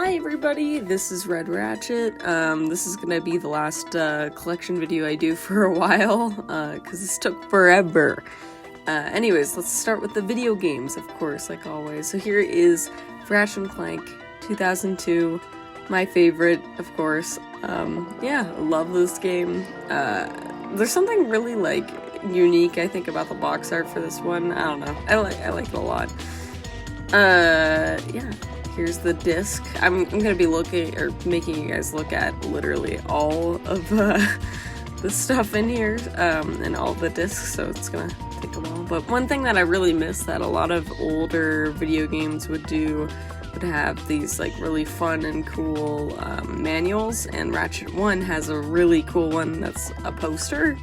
Hi everybody, this is Red Ratchet. This is gonna be the last collection video I do for a while, because this took forever. Anyways, let's start with the video games, of course, like always. So here is Ratchet Clank 2002, my favorite, of course. Yeah, I love this game. There's something really, like, unique, I think, about the box art for this one. I don't know, I like it a lot. Yeah. Here's the disc. I'm gonna be making you guys look at literally all of the stuff in here, and all the discs, so it's gonna take a while. But one thing that I really miss that a lot of older video games would have these like really fun and cool manuals, and Ratchet 1 has a really cool one that's a poster.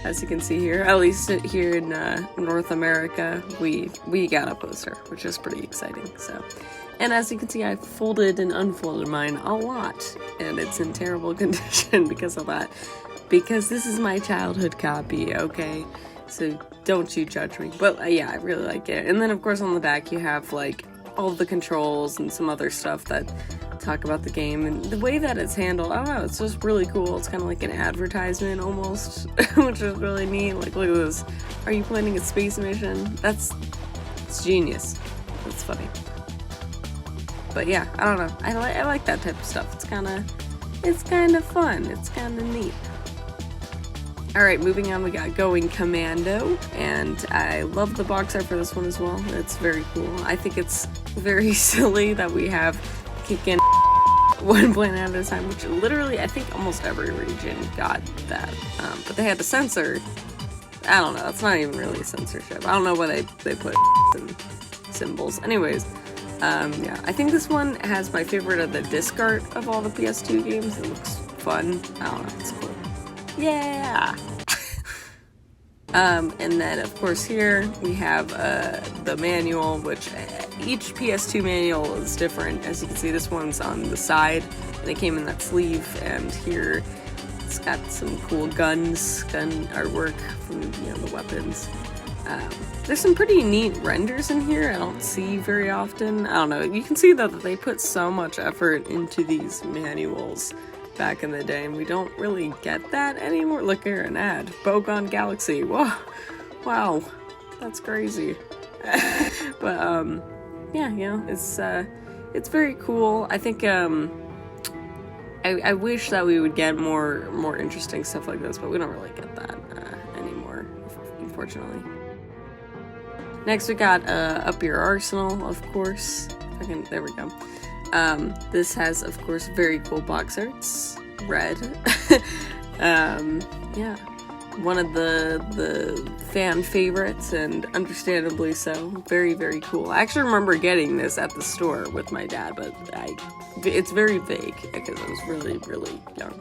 As you can see here, at least here in North America, we got a poster, which is pretty exciting. So. And as you can see, I folded and unfolded mine a lot, and it's in terrible condition because of that. Because this is my childhood copy, okay? So don't you judge me. But yeah, I really like it. And then of course on the back you have like all the controls and some other stuff that talk about the game. And the way that it's handled, I don't know, it's just really cool. It's kind of like an advertisement almost, which is really neat. Like, look at this. Are you planning a space mission? It's genius. That's funny. But yeah, I don't know. I like that type of stuff. It's kind of fun. It's kind of neat. All right, moving on. We got Going Commando, and I love the box art for this one as well. It's very cool. I think it's very silly that we have kicking one planet at a time, which literally I think almost every region got that. But they had to censor. I don't know. That's not even really censorship. I don't know why they put in symbols. Anyways. Yeah, I think this one has my favorite of the disc art of all the PS2 games. It looks fun. I don't know, it's cool. Yeah! And then, of course, here we have the manual, which each PS2 manual is different. As you can see, this one's on the side, and it came in that sleeve, and here it's got some cool gun artwork from, the weapons. There's some pretty neat renders in here I don't see very often. I don't know, you can see that they put so much effort into these manuals back in the day, and we don't really get that anymore. Look here, an ad. Bogon Galaxy. Whoa. Wow. That's crazy. But, yeah, it's very cool. I think, I wish that we would get more interesting stuff like this, but we don't really get that, anymore, unfortunately. Next we got Up Your Arsenal, of course. There we go. This has, of course, very cool box arts. Red. Yeah. One of the fan favorites, and understandably so. Very, very cool. I actually remember getting this at the store with my dad, but it's very vague because I was really, really young.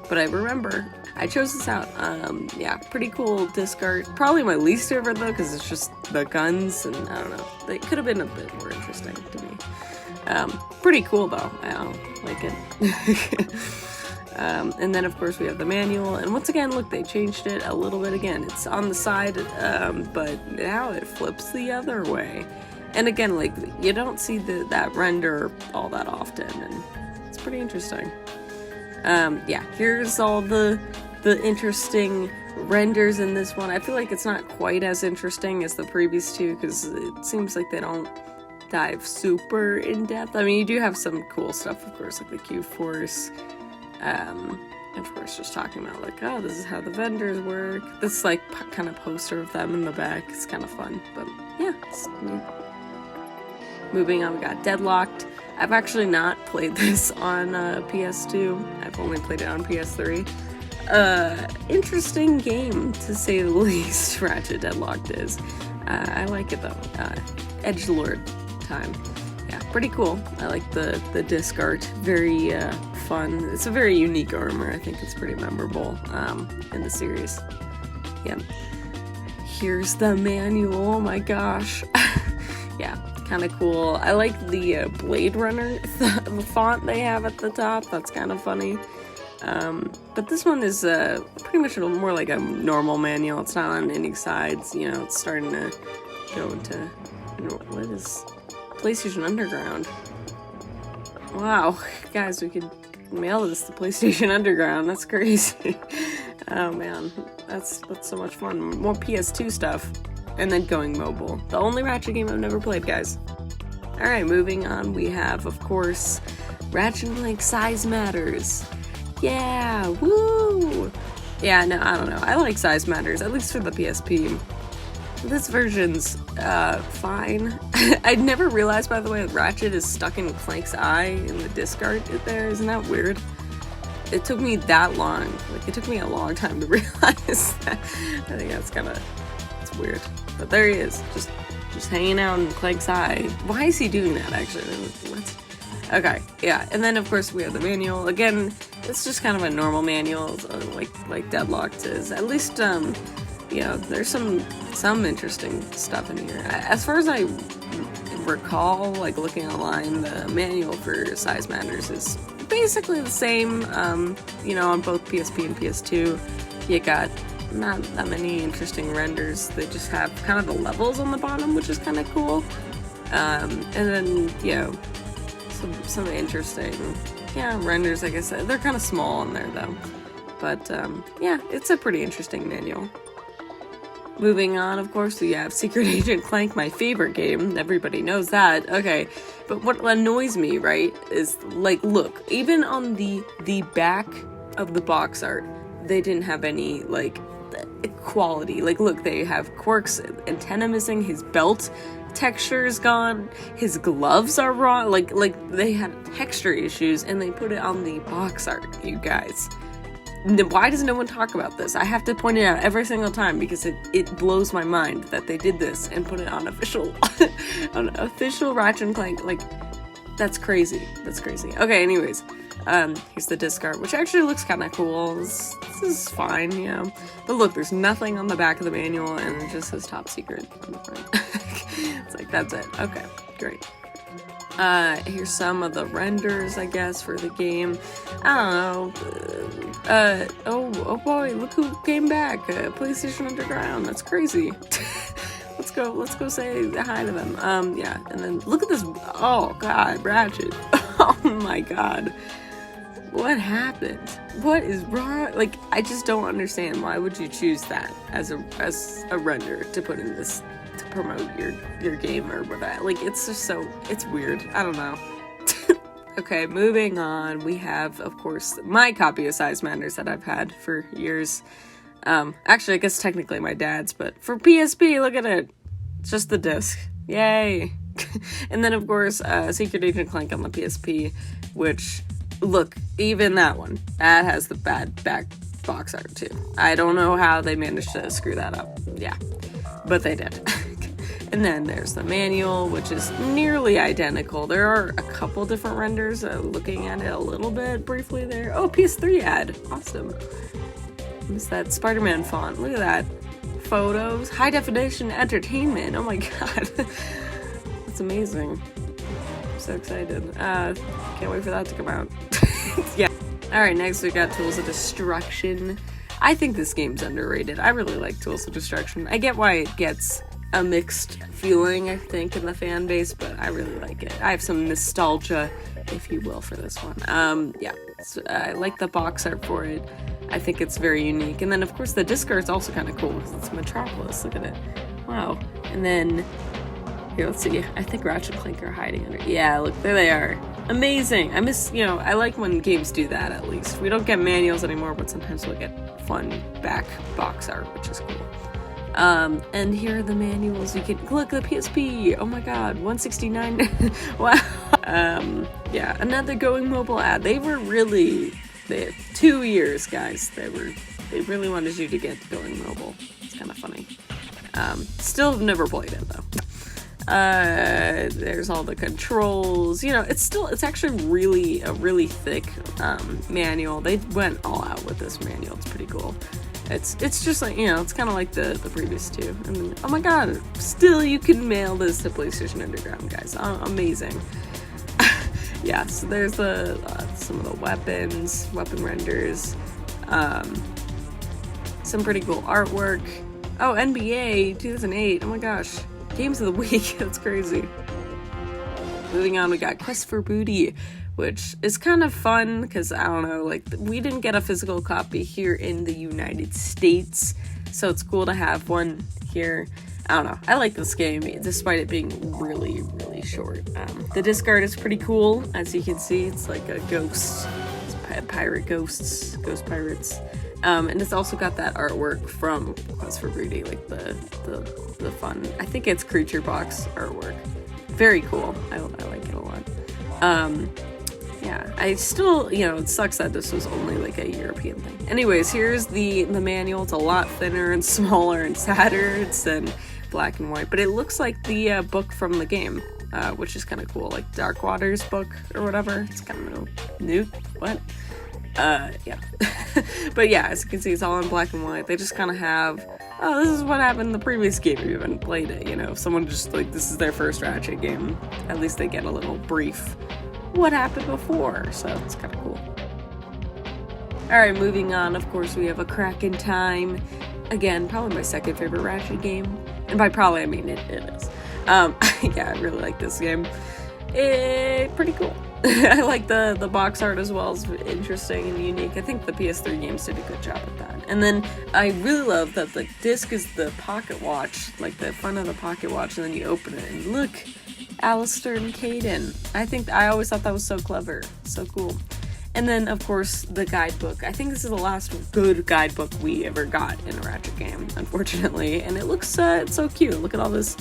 But I remember I chose this out. Yeah, pretty cool disc art. Probably my least favorite though, because it's just the guns, and I don't know. They could have been a bit more interesting to me. Pretty cool though. I don't like it. And then of course we have the manual, and once again, look, they changed it a little bit again. It's on the side, but now it flips the other way. And again, like, you don't see that render all that often, and it's pretty interesting. Yeah, here's all the interesting renders in this one. I feel like it's not quite as interesting as the previous two, because it seems like they don't dive super in depth. I mean, you do have some cool stuff, of course, like the Q-Force, of course, just talking about like, oh, this is how the vendors work. This like kind of poster of them in the back. It's kind of fun, but yeah, it's neat. Moving on, we got Deadlocked. I've actually not played this on PS2. I've only played it on PS3. Interesting game, to say the least, Ratchet Deadlocked is. I like it, though. Edgelord time. Yeah, pretty cool. I like the disc art. Very fun. It's a very unique armor. I think it's pretty memorable in the series. Yeah. Here's the manual. Oh my gosh. Yeah. Kind of cool. I like the Blade Runner the font they have at the top. That's kind of funny. But this one is pretty much more like a normal manual. It's not on any sides. It's starting to go into, what is PlayStation Underground? Wow, guys, we could mail this to PlayStation Underground. That's crazy. Oh man, that's so much fun. More PS2 stuff, and then going mobile. The only Ratchet game I've never played, guys. All right, moving on. We have, of course, Ratchet Clank Size Matters. Yeah, woo! Yeah, no, I don't know. I like Size Matters, at least for the PSP. This version's fine. I'd never realized, by the way, that Ratchet is stuck in Clank's eye in the disc art there. Isn't that weird? It took me that long. Like, it took me a long time to realize that. I think that's it's weird. But there he is, just hanging out in Clank's eye. Why is he doing that, actually? What? Okay, yeah, and then of course we have the manual. Again, it's just kind of a normal manual, like Deadlocked is. At least, you know, there's some interesting stuff in here. As far as I recall, like looking online, the manual for Size Matters is basically the same, you know, on both PSP and PS2. You got not that many interesting renders. They just have kind of the levels on the bottom, which is kind of cool. And then, you know, some interesting, yeah, renders, like I said. They're kind of small on there, though. But, yeah, it's a pretty interesting manual. Moving on, of course, we have Secret Agent Clank, my favorite game. Everybody knows that. Okay, but what annoys me, right, is, like, look, even on the back of the box art, they didn't have any, like, quality. Like, look, they have Quirk's antenna missing, his belt texture is gone, his gloves are wrong, like they had texture issues, and they put it on the box art, you guys. Why does no one talk about this? I have to point it out every single time because it blows my mind that they did this and put it on official on official Ratchet Clank. Like, that's crazy. That's crazy. Okay, anyways, here's the disc art, which actually looks kind of cool. This is fine, you know. But look, there's nothing on the back of the manual, and it just says top secret on the front. It's like, that's it. Okay, great. Here's some of the renders, I guess, for the game. I don't know. Oh boy, look who came back. PlayStation Underground. That's crazy. Let's go say hi to them. Yeah, and then look at this. Oh god, Ratchet. Oh my god. What happened? What is wrong? Like, I just don't understand. Why would you choose that as a render to put in this to promote your game or whatever? Like, it's just it's weird. I don't know. Okay, moving on. We have, of course, my copy of Size Matters that I've had for years. Actually, I guess technically my dad's, but for PSP, look at it. It's just the disc. Yay! And then, of course, Secret Agent Clank on the PSP, which, look, even that one, that has the bad back box art too. I don't know how they managed to screw that up. Yeah, but they did. And then there's the manual, which is nearly identical. There are a couple different renders, looking at it a little bit briefly there. Oh, PS3 ad. Awesome. It's that Spider-Man font. Look at that. Photos. High definition entertainment. Oh my god. That's amazing. I'm so excited. Can't wait for that to come out. Yeah. Alright, next we got Tools of Destruction. I think this game's underrated. I really like Tools of Destruction. I get why it gets a mixed feeling, I think, in the fan base, but I really like it. I have some nostalgia, if you will, for this one. Yeah, I like the box art for it. I think it's very unique. And then, of course, the disc art is also kind of cool because it's Metropolis. Look at it. Wow. And then, here, let's see. I think Ratchet Clank are hiding under. Yeah, look, there they are. Amazing. I miss, you know, I like when games do that, at least. We don't get manuals anymore, but sometimes we'll get fun back box art, which is cool. And here are the manuals. You can look, the PSP. Oh my god, 169. Wow. Yeah, another going mobile ad. They had 2 years, guys. They really wanted you to get going mobile. It's kind of funny. Still have never played it though. There's all the controls. You know, it's actually a really thick manual. They went all out with this manual. It's pretty cool. It's just like, you know, it's kind of like the previous two. And then, oh my god, still you can mail this to PlayStation Underground, guys. Amazing. Yeah, so there's some of the weapon renders, some pretty cool artwork. Oh, NBA 2008. Oh my gosh, games of the week. That's crazy. Moving on, we got Quest for Booty, which is kind of fun because, I don't know, like, we didn't get a physical copy here in the United States, so it's cool to have one here. I don't know, I like this game despite it being really, really short. The disc art is pretty cool, as you can see. It's like a ghost, pirate ghosts, ghost pirates. And it's also got that artwork from Quest for Booty, like the fun, I think it's Creature Box artwork. Very cool. I like it a lot. Yeah, I still, you know, it sucks that this was only like a European thing. Anyways, here's the manual. It's a lot thinner and smaller and sadder. It's in black and white, but it looks like the book from the game, which is kind of cool, like Dark Waters book or whatever. It's kind of new. What? Yeah. But yeah, as you can see, it's all in black and white. They just kind of have, oh, this is what happened in the previous game if you haven't played it, you know. If someone just, like, this is their first Ratchet game, at least they get a little brief what happened before, so it's kind of cool. Alright, moving on, of course, we have A Crack in Time. Again, probably my second favorite Ratchet game. And by probably, I mean it is. Yeah, I really like this game. It's pretty cool. I like the box art as well. It's interesting and unique. I think the PS3 games did a good job with that. And then I really love that the disc is the pocket watch, like the front of the pocket watch, and then you open it and look, Alistair and Caden. I always thought that was so clever, so cool. And then, of course, the guidebook. I think this is the last good guidebook we ever got in a Ratchet game, unfortunately. And it looks it's so cute. Look at all this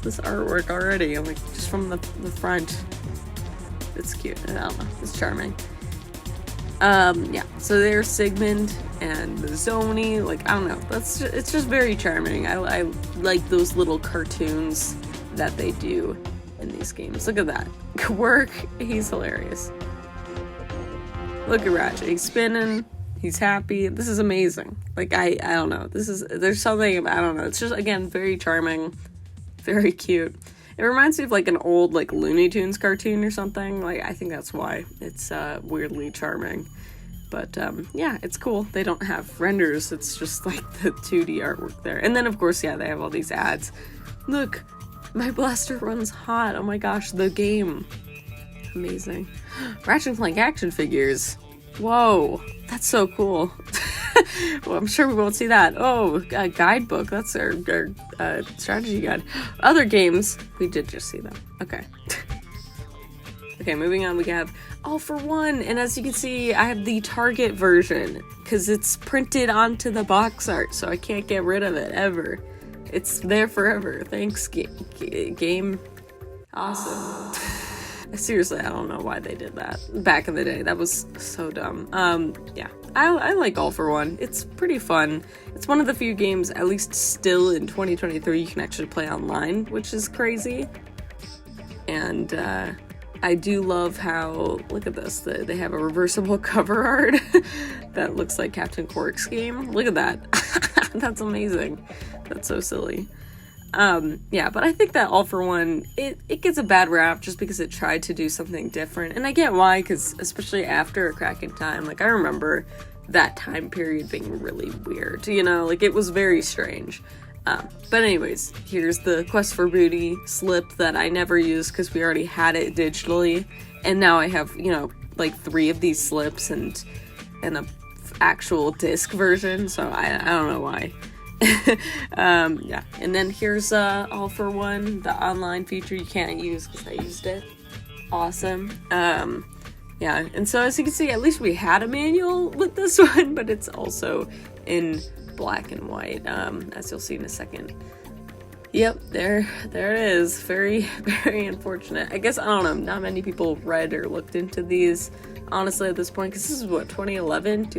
artwork already. Like, just from the front. It's cute. I don't know. It's charming. Yeah. So there's Sigmund and the Zoni. Like, I don't know. It's just very charming. I like those little cartoons that they do in these games. Look at that. Quirk. He's hilarious. Look at Ratchet. He's spinning. He's happy. This is amazing. Like, I don't know. There's something, I don't know. It's just, again, very charming. Very cute. It reminds me of like an old like Looney Tunes cartoon or something. Like, I think that's why it's weirdly charming. But yeah, it's cool. They don't have renders. It's just like the 2D artwork there. And then of course, yeah, they have all these ads. Look, my blaster runs hot. Oh my gosh, the game. Amazing. Ratchet Clank action figures. Whoa, that's so cool. Well, I'm sure we won't see that. Oh, a guidebook. That's our strategy guide. Other games, we did just see them. Okay. Okay, moving on, we have All for One. And as you can see, I have the Target version because it's printed onto the box art, so I can't get rid of it ever. It's there forever. Thanks, game. Awesome. Seriously, I don't know why they did that back in the day. That was so dumb. Yeah, I like All for One. It's pretty fun. It's one of the few games, at least still in 2023, you can actually play online, which is crazy. And I do love how, look at this, they have a reversible cover art that looks like Captain Quark's game. Look at that. That's amazing. That's so silly. Yeah, but I think that All for One, it gets a bad rap just because it tried to do something different. And I get why, because especially after A Crack in Time, like, I remember that time period being really weird, you know? Like, it was very strange. But anyways, here's the Quest for Booty slip that I never used because we already had it digitally. And now I have, you know, like 3 of these slips and a actual disc version, so I don't know why. Yeah, and then here's All for One, the online feature you can't use because I used it. Awesome. Yeah, and so as you can see, at least we had a manual with this one, but it's also in black and white, as you'll see in a second. Yep, there it is. Very, very unfortunate. I guess, I don't know, not many people read or looked into these, honestly, at this point, because this is what, 2011?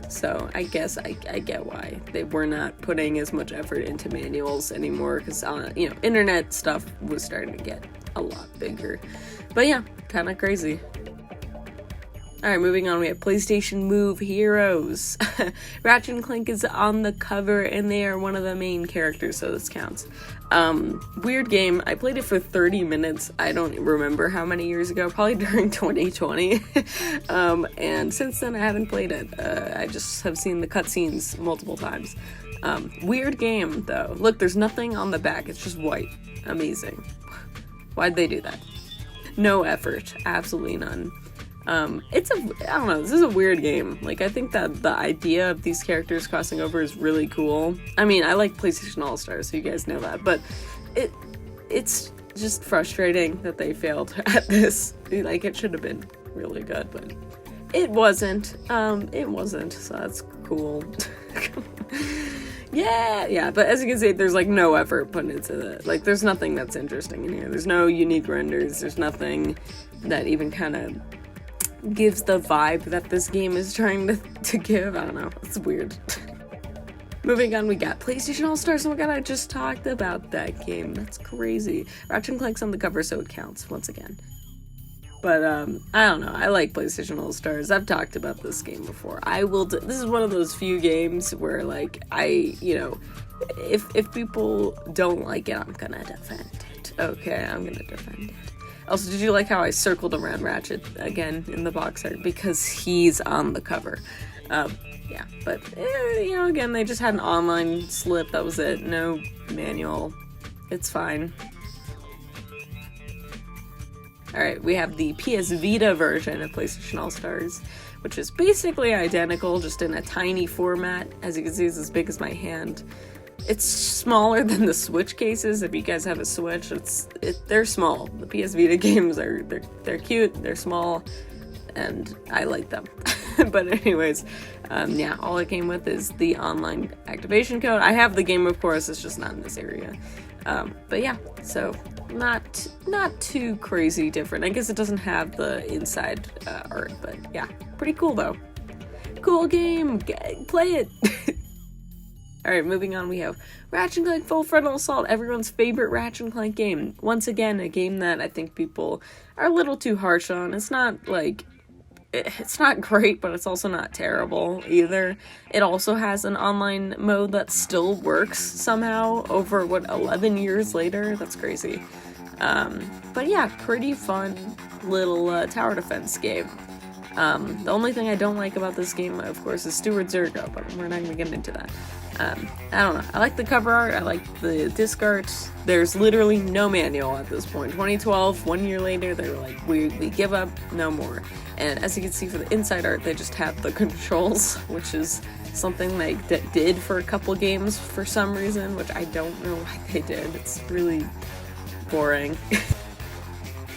So I guess I get why they were not putting as much effort into manuals anymore, because, you know, internet stuff was starting to get a lot bigger. But yeah, kind of crazy. Alright, moving on, we have PlayStation Move Heroes. Ratchet and Clank is on the cover, and they are one of the main characters, so this counts. Weird game. I played it for 30 minutes. I don't remember how many years ago, probably during 2020. And since then, I haven't played it. I just have seen the cutscenes multiple times. Weird game, though. Look, there's nothing on the back. It's just white. Amazing. Why'd they do that? No effort, absolutely none. I don't know, this is a weird game. Like, I think that the idea of these characters crossing over is really cool. I mean, I like PlayStation All-Stars, so you guys know that, but it's just frustrating that they failed at this. Like, it should have been really good, but it wasn't, so that's cool. Yeah, but as you can see, there's like no effort put into it. Like, there's nothing that's interesting in here. There's no unique renders, there's nothing that even kind of gives the vibe that this game is trying to give. I don't know, it's weird. Moving on, we got PlayStation All-Stars. Oh my god, I just talked about that game. That's crazy. Ratchet Clank's on the cover, so it counts once again. But, I don't know. I like PlayStation All-Stars. I've talked about this game before. This is one of those few games where, like, if people don't like it, I'm gonna defend it. Okay, I'm gonna defend it. Also, did you like how I circled around Ratchet again in the box art? Because he's on the cover. Yeah, but, again, they just had an online slip. That was it. No manual. It's fine. Alright, we have the PS Vita version of PlayStation All-Stars, which is basically identical, just in a tiny format. As you can see, it's as big as my hand. It's smaller than the Switch cases. If you guys have a Switch, they're small. The PS Vita games they're cute, they're small, and I like them. But anyways, yeah, all it came with is the online activation code. I have the game, of course, it's just not in this area. But yeah, so not too crazy different. I guess it doesn't have the inside art, but yeah, pretty cool though. Cool game, play it. Alright, moving on, we have Ratchet Clank Full Frontal Assault, everyone's favorite Ratchet Clank game. Once again, a game that I think people are a little too harsh on. It's not like, it's not great, but it's also not terrible either. It also has an online mode that still works somehow over, 11 years later? That's crazy. But yeah, pretty fun little tower defense game. The only thing I don't like about this game, of course, is Stuart Zergo, but we're not gonna get into that. I don't know. I like the cover art, I like the disc art. There's literally no manual at this point. 2012, 1 year later, they were like, we give up, no more. And as you can see for the inside art, they just have the controls, which is something they did for a couple games for some reason, which I don't know why they did. It's really boring.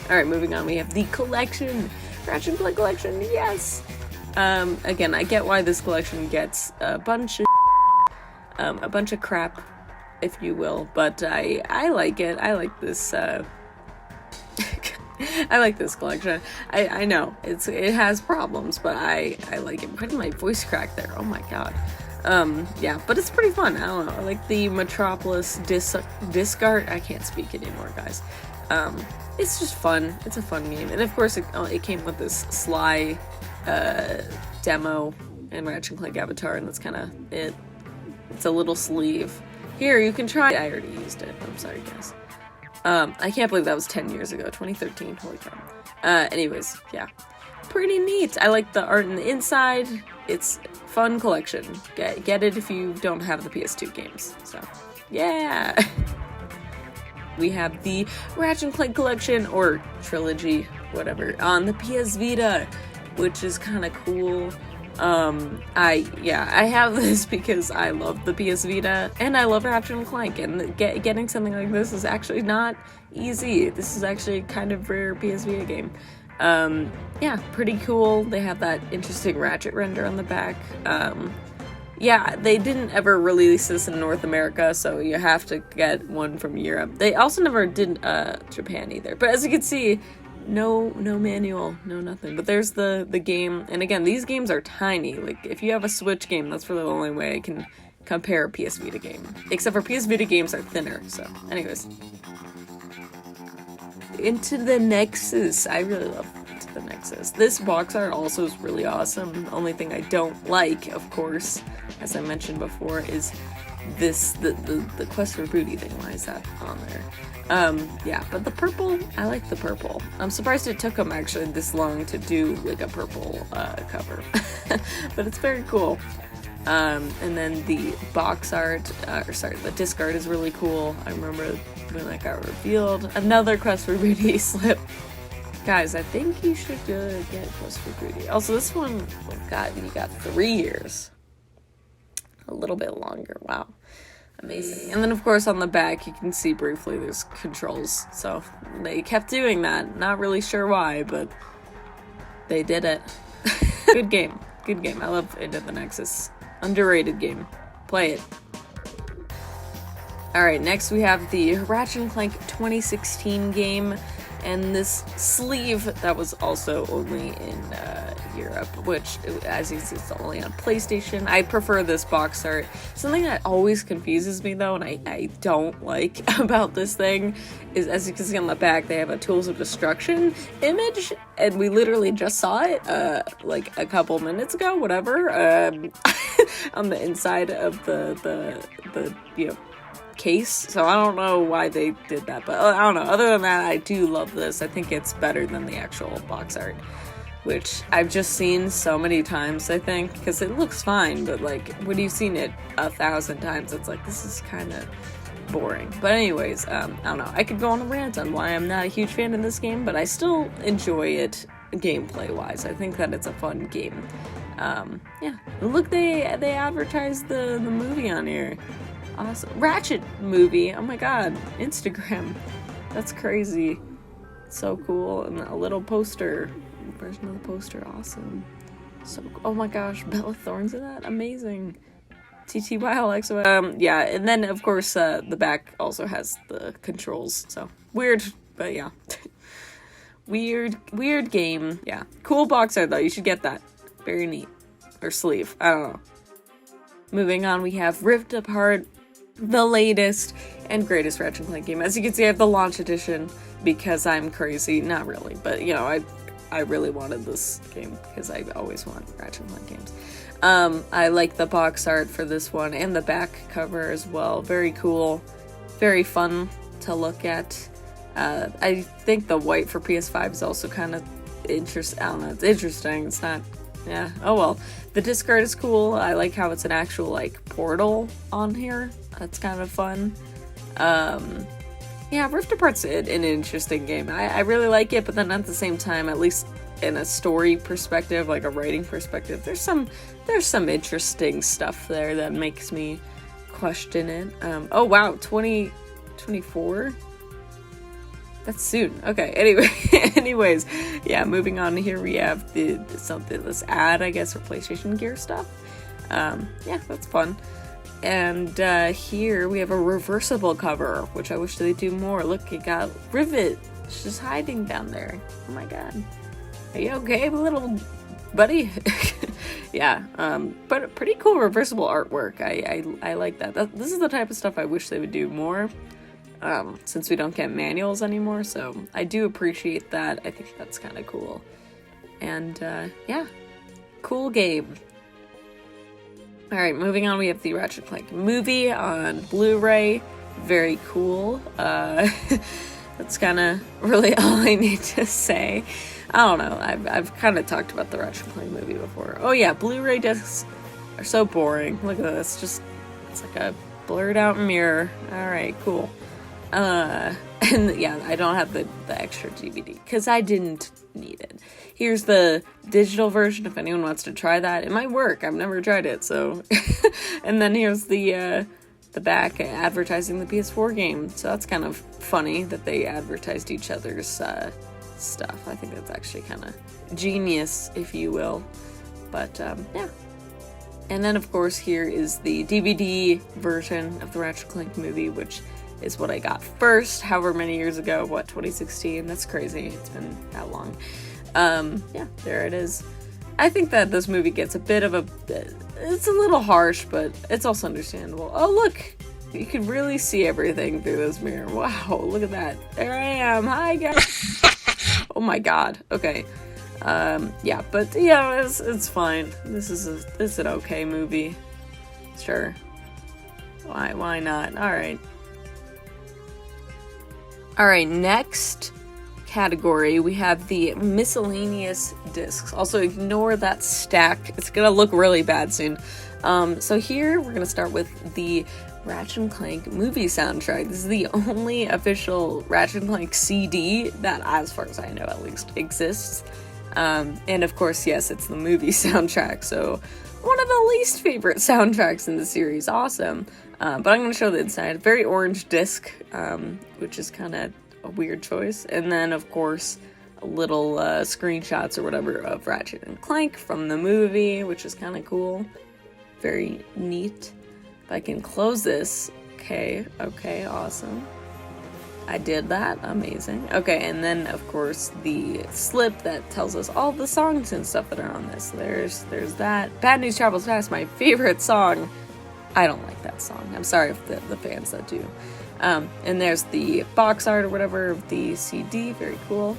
Alright, moving on, we have the collection. Ratchet Clank collection, yes! Again, I get why this collection gets a bunch of crap, if you will, but I like it. I like this, I like this collection. I know, it has problems, but I like it. Why did my voice crack there? Oh my god. Yeah, but it's pretty fun. I don't know. I like the Metropolis disc art. I can't speak anymore, guys. It's just fun. It's a fun game. And of course, it came with this Sly demo and Ratchet Clank Avatar, and that's kind of it. It's a little sleeve. Here, you can try. I already used it. I'm sorry, guys. I can't believe that was 10 years ago. 2013. Holy cow. Anyways, yeah. Pretty neat. I like the art in the inside. It's fun collection. Get it if you don't have the PS2 games. So, yeah. We have the Ratchet Clank collection, or trilogy, whatever, on the PS Vita, which is kind of cool. I have this because I love the PS Vita, and I love Ratchet Clank, and getting something like this is actually not easy. This is actually kind of rare PS Vita game. Yeah, pretty cool. They have that interesting Ratchet render on the back. Yeah, they didn't ever release this in North America, so you have to get one from Europe. They also never did Japan either. But as you can see, no manual, no nothing. But there's the game, and again, these games are tiny. Like, if you have a Switch game, that's really the only way I can compare a PS Vita game. Except for PS Vita games are thinner, so anyways. Into the Nexus. I really love Into the Nexus. This box art also is really awesome. The only thing I don't like, of course, as I mentioned before, is the Quest for Booty thing. Why is that on there? Yeah, but the purple, I like the purple. I'm surprised it took them actually this long to do like a purple cover, but it's very cool. And then the box art, the disc art is really cool. I remember when that got revealed. Another Quest for Booty slip. Guys, I think you should get Quest for Booty. Also, this one, you got 3 years. A little bit longer. Wow. Amazing. And then, of course, on the back, you can see briefly there's controls. So, they kept doing that. Not really sure why, but they did it. Good game. Good game. I love Into the Nexus. Underrated game. Play it. Alright, next we have the Ratchet Clank 2016 game. And this sleeve that was also only in Europe, which, as you see, it's only on PlayStation. I prefer this box art. Something that always confuses me, though, and I don't like about this thing, is, as you can see on the back, they have a Tools of Destruction image, and we literally just saw it, like, a couple minutes ago, whatever, on the inside of the you know, case. So I don't know why they did that, but I don't know. Other than that, I do love this. I think it's better than the actual box art, which I've just seen so many times, I think, because it looks fine, but like when you've seen it 1,000 times, it's like, this is kind of boring. But anyways, I don't know. I could go on a rant on why I'm not a huge fan of this game, but I still enjoy it gameplay wise. I think that it's a fun game. Yeah. Look, they advertised the movie on here. Awesome. Ratchet movie. Oh my god. Instagram. That's crazy. So cool. And a little poster. Version of the poster. Awesome. So, oh my gosh. Bella Thorne's in that? Amazing. TTYLXO. Yeah, and then of course the back also has the controls. So, weird, but yeah. Weird game. Yeah. Cool box art though. You should get that. Very neat. Or sleeve. I don't know. Moving on, we have Ripped Apart, the latest and greatest Ratchet Clank game. As you can see, I have the launch edition because I'm crazy. Not really, but you know, I really wanted this game because I always want Ratchet Clank games. I like the box art for this one and the back cover as well. Very cool, very fun to look at. I think the white for PS5 is also kind of interesting. I don't know, it's interesting. It's not. Yeah, oh well. The disc art is cool. I like how it's an actual, like, portal on here. That's kind of fun. Yeah, Rift Apart's an interesting game. I really like it, but then at the same time, at least in a story perspective, like a writing perspective, there's some interesting stuff there that makes me question it. Oh wow, 2024? That's soon. Okay, anyways, yeah, moving on here, we have this ad, I guess, for PlayStation Gear stuff. Yeah, that's fun. And here we have a reversible cover, which I wish they'd do more. Look, it got Rivet. She's just hiding down there. Oh my god. Are you okay, little buddy? Yeah, but pretty cool reversible artwork. I like that. This is the type of stuff I wish they would do more. Since we don't get manuals anymore, so I do appreciate that. I think that's kind of cool. And, yeah. Cool game. Alright, moving on, we have the Ratchet Clank movie on Blu-ray. Very cool. That's kind of really all I need to say. I don't know, I've kind of talked about the Ratchet Clank movie before. Oh yeah, Blu-ray discs are so boring. Look at this, it's like a blurred out mirror. Alright, cool. And yeah, I don't have the extra DVD because I didn't need it. Here's the digital version if anyone wants to try that. It might work. I've never tried it, so. And then here's the back advertising the PS4 game. So that's kind of funny that they advertised each other's stuff. I think that's actually kind of genius, if you will. But yeah. And then of course here is the DVD version of the Ratchet Clank movie, which is what I got first, however many years ago, 2016? That's crazy, it's been that long. Yeah, there it is. I think that this movie gets a bit of it's a little harsh, but it's also understandable. Oh look, you can really see everything through this mirror. Wow, look at that. There I am, hi guys. Oh my god, okay. Yeah, but yeah, it's fine. This is an okay movie. Sure. Why not? Alright, next category, we have the miscellaneous discs. Also, ignore that stack. It's gonna look really bad soon. So here, we're gonna start with the Ratchet Clank movie soundtrack. This is the only official Ratchet Clank CD that, as far as I know, at least exists. And of course, yes, it's the movie soundtrack, so one of the least favorite soundtracks in the series. Awesome. But I'm going to show the inside. Very orange disc, which is kind of a weird choice. And then, of course, little screenshots or whatever of Ratchet and Clank from the movie, which is kind of cool. Very neat. If I can close this. Okay, awesome. I did that. Amazing. Okay, and then, of course, the slip that tells us all the songs and stuff that are on this. There's that. Bad News Travels Fast, my favorite song. I don't like that song. I'm sorry if the fans that do. And there's the box art or whatever of the CD. Very cool.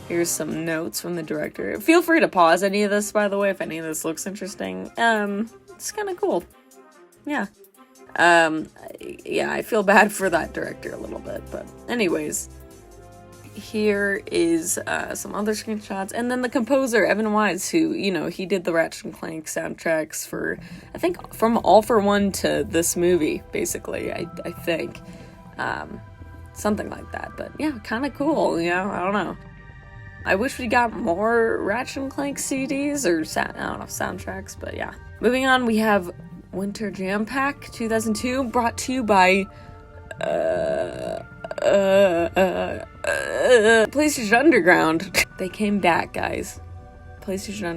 Here's some notes from the director. Feel free to pause any of this, by the way, if any of this looks interesting. It's kind of cool. Yeah. Yeah, I feel bad for that director a little bit, but anyways, here is some other screenshots, and then the composer Evan Wise, who, you know, he did the Ratchet and Clank soundtracks for, I think, from All for One to this movie, basically. I think something like that, but yeah, kind of cool. You know, I don't know. I wish we got more Ratchet and Clank CDs or I don't know, soundtracks, but yeah. Moving on, we have Winter Jam Pack 2002, brought to you by PlayStation Underground. They came back, guys. PlayStation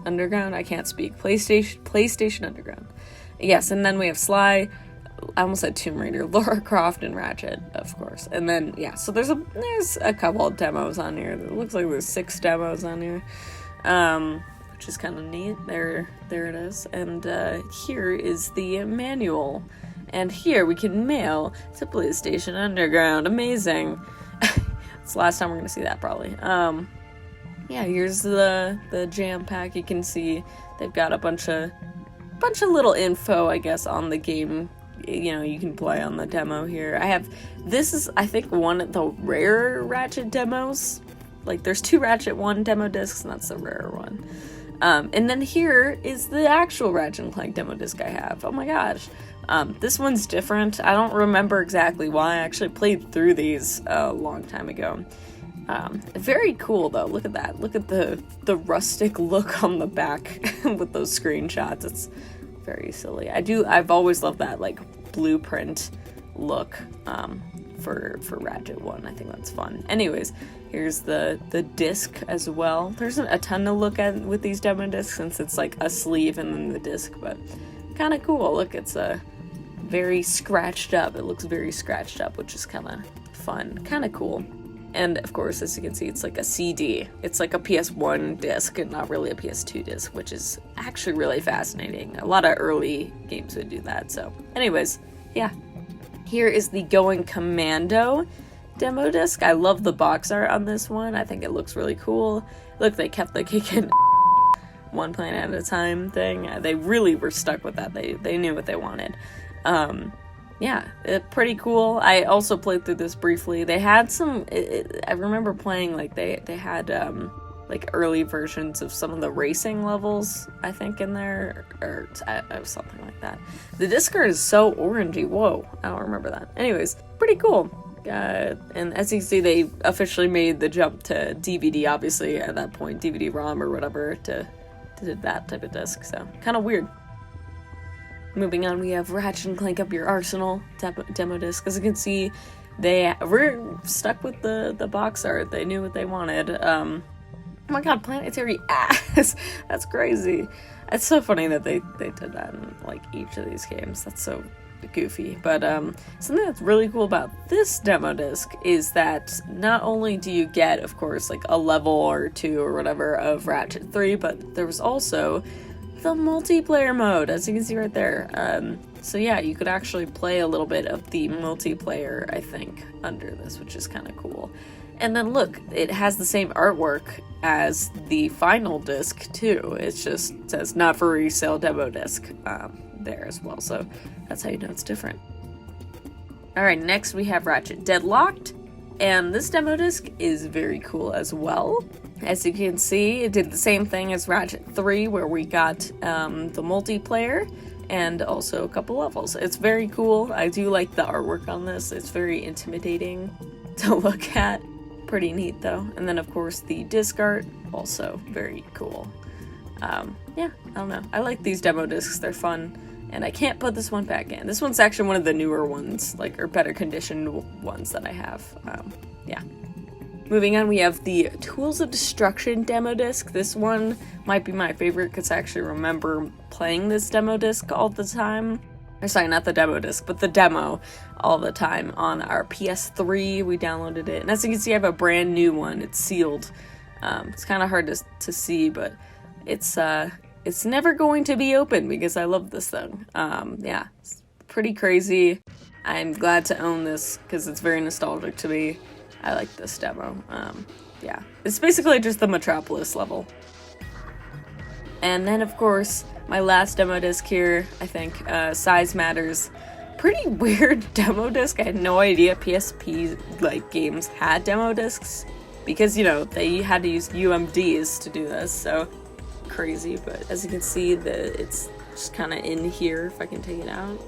Underground, I can't speak. PlayStation Underground. Yes, and then we have Sly, I almost said Tomb Raider, Lara Croft, and Ratchet, of course. And then, yeah, so there's a couple of demos on here. It looks like there's 6 demos on here. Which is kind of neat. There it is. And here is the manual. And here we can mail to PlayStation Underground. Amazing. It's the last time we're going to see that, probably. Yeah, here's the jam pack. You can see they've got a bunch of little info, I guess, on the game. You know, you can play on the demo here. This is, I think, one of the rare Ratchet demos. Like, there's 2 Ratchet 1 demo discs, and that's the rare one. And then here is the actual Ratchet and Clank demo disc I have. Oh my gosh. This one's different. I don't remember exactly why. I actually played through these a long time ago. Very cool, though. Look at that. Look at the rustic look on the back with those screenshots. It's very silly. I've always loved that, like, blueprint look, for Ratchet 1. I think that's fun. Anyways, here's the disc as well. There's a ton to look at with these demo discs since it's like a sleeve and then the disc, but kind of cool. Look, it's very scratched up. It looks very scratched up, which is kind of fun, kind of cool. And of course, as you can see, it's like a CD. It's like a PS1 disc and not really a PS2 disc, which is actually really fascinating. A lot of early games would do that. So anyways, yeah. Here is the Going Commando demo disc. I love the box art on this one. I think it looks really cool. Look, they kept the kicking one planet at a time thing. They really were stuck with that. They knew what they wanted. Yeah, pretty cool. I also played through this briefly. They had some, I remember playing, like, they had, like, early versions of some of the racing levels, I think, in there, or something like that. The disc art is so orangey. Whoa, I don't remember that. Anyways, pretty cool. And as you can see, they officially made the jump to DVD, obviously, at that point, DVD-ROM or whatever, to that type of disc, so kind of weird. Moving on, we have Ratchet and Clank Up Your Arsenal demo disc. As you can see, they were stuck with the box art. They knew what they wanted. Oh my god, planetary ass! That's crazy. It's so funny that they did that in, like, each of these games. That's so goofy. But something that's really cool about this demo disc is that not only do you get, of course, like, a level or 2 or whatever of Ratchet 3, but there was also the multiplayer mode, as you can see right there. So yeah, you could actually play a little bit of the multiplayer, I think, under this, which is kind of cool. And then look, it has the same artwork as the final disc too. It just says not for resale demo disc there as well, so that's how you know it's different. Alright, next we have Ratchet Deadlocked, and this demo disc is very cool as well. As you can see, it did the same thing as Ratchet 3, where we got the multiplayer, and also a couple levels. It's very cool. I do like the artwork on this. It's very intimidating to look at. Pretty neat though. And then of course the disc art, also very cool. Yeah, I don't know. I like these demo discs. They're fun. And I can't put this one back in. This one's actually one of the newer ones, like, or better conditioned ones that I have. Yeah. Moving on, we have the Tools of Destruction demo disc. This one might be my favorite because I actually remember playing this demo disc all the time. Or sorry, not the demo disc, but the demo all the time on our PS3. We downloaded it. And as you can see, I have a brand new one. It's sealed. It's kind of hard to see, but it's never going to be open because I love this thing. Yeah, it's pretty crazy. I'm glad to own this because it's very nostalgic to me. I like this demo. Yeah, it's basically just the Metropolis level. And then, of course, my last demo disc here, I think, Size Matters. Pretty weird demo disc. I had no idea PSP like games had demo discs because, you know, they had to use UMDs to do this, so crazy. But as you can see, it's just kind of in here. If I can take it out,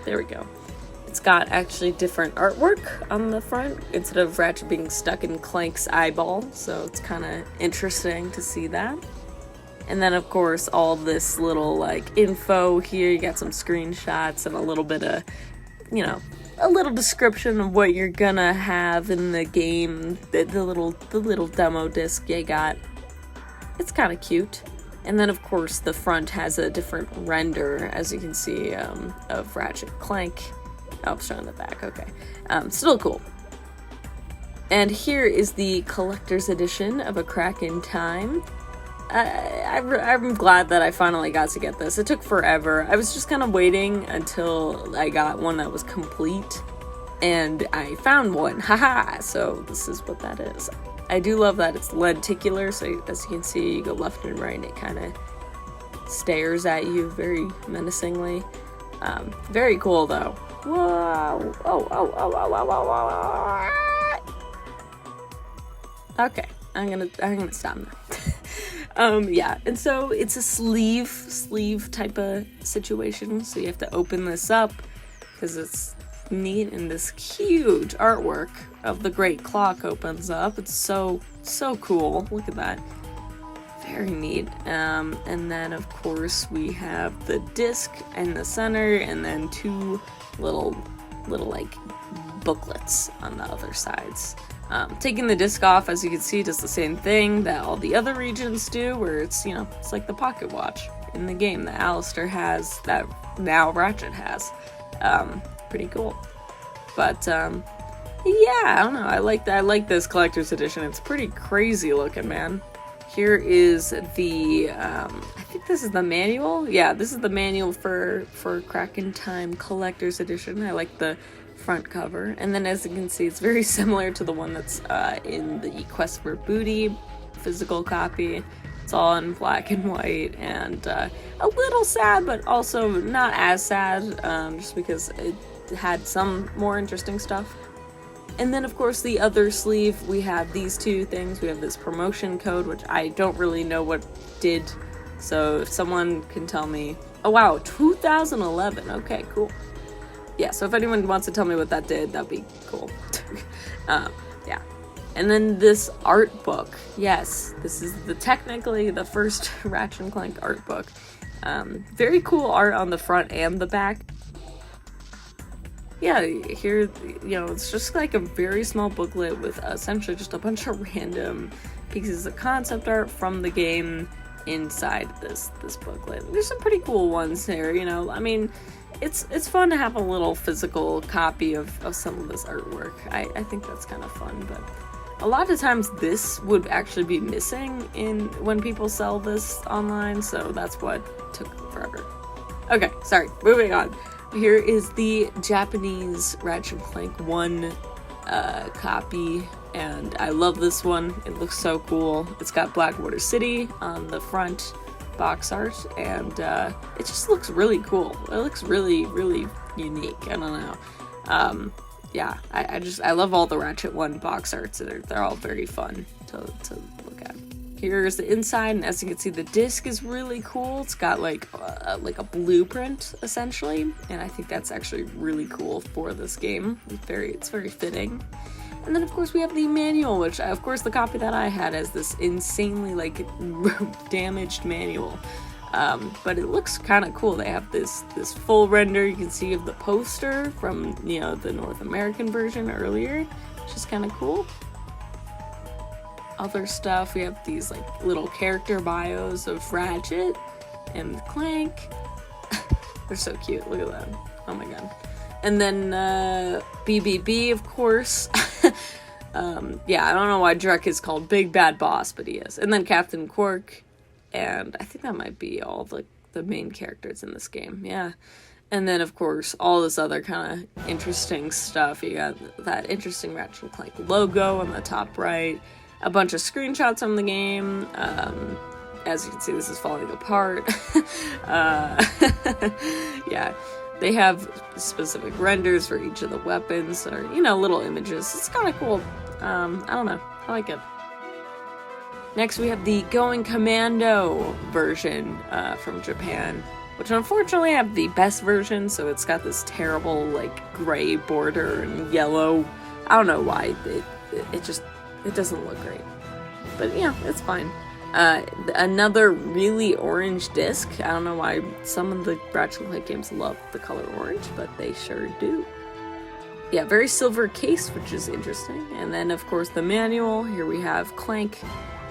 there we go. It's got actually different artwork on the front instead of Ratchet being stuck in Clank's eyeball, so it's kind of interesting to see that. And then of course all this little like info here. You got some screenshots and a little bit of, you know, a little description of what you're gonna have in the game. The little demo disc you got. It's kind of cute. And then of course the front has a different render, as you can see, of Ratchet Clank. Oh, it's showing the back, okay. Still cool. And here is the collector's edition of A Crack in Time. I'm glad that I finally got to get this. It took forever. I was just kind of waiting until I got one that was complete. And I found one, haha! So this is what that is. I do love that it's lenticular, so as you can see, you go left and right and it kind of stares at you very menacingly. Very cool though. Whoa! Oh. Okay, I'm gonna stop now. Yeah, and so it's a sleeve type of situation. So you have to open this up because it's neat, and this huge artwork of the Great Clock opens up. It's so cool. Look at that. Very neat. And then of course we have the disc in the center, and then two little like booklets on the other sides. Taking the disc off, as you can see, does the same thing that all the other regions do, where it's, you know, it's like the pocket watch in the game that Alistair has, that now Ratchet has. Pretty cool. But yeah, I don't know. I like this collector's edition. It's pretty crazy looking, man. Here is the I think this is the manual. Yeah, this is the manual for Crack in Time collector's edition. I like the front cover, and then as you can see, it's very similar to the one that's in the Quest for Booty physical copy. It's all in black and white, and a little sad, but also not as sad, just because it had some more interesting stuff. And then of course the other sleeve, we have these two things. We have this promotion code, which I don't really know what did, so if someone can tell me. Oh wow, 2011, okay, cool. Yeah, so if anyone wants to tell me what that did, that'd be cool. Yeah. And then this art book. Yes, this is technically the first Ratchet Clank art book. Very cool art on the front and the back. Yeah, here, you know, it's just like a very small booklet with essentially just a bunch of random pieces of concept art from the game inside this booklet. There's some pretty cool ones here, you know. I mean, it's fun to have a little physical copy of some of this artwork. I think that's kind of fun, but a lot of times this would actually be missing when people sell this online, so that's what took forever. Okay, sorry, moving on. Here is the Japanese Ratchet Clank 1 copy, and I love this one. It looks so cool. It's got Blackwater City on the front box art, and it just looks really cool. It looks really, really unique. I don't know. Yeah, I love all the Ratchet 1 box arts. They're all very fun to look at. Here's the inside, and as you can see, the disc is really cool. It's got like a blueprint essentially, and I think that's actually really cool for this game. It's very fitting. And then of course we have the manual, which of course the copy that I had has this insanely like damaged manual. But it looks kind of cool. They have this full render you can see of the poster from, you know, the North American version earlier, which is kind of cool. Other stuff, we have these like little character bios of Ratchet and Clank. They're so cute. Look at that. Oh my god. And then BBB, of course. Yeah, I don't know why Drek is called Big Bad Boss, but he is. And then Captain Quark. And I think that might be all the main characters in this game, yeah. And then, of course, all this other kind of interesting stuff. You got that interesting Ratchet Clank logo on the top right, a bunch of screenshots from the game. As you can see, this is falling apart. Yeah, they have specific renders for each of the weapons, or, you know, little images. It's kind of cool. I don't know, I like it. Next, we have the Going Commando version from Japan, which unfortunately I have the best version, so it's got this terrible, like, gray border and yellow. I don't know why. It doesn't look great. But, yeah, it's fine. Another really orange disc. I don't know why some of the Ratchet Clank games love the color orange, but they sure do. Yeah, very silver case, which is interesting. And then, of course, the manual. Here we have Clank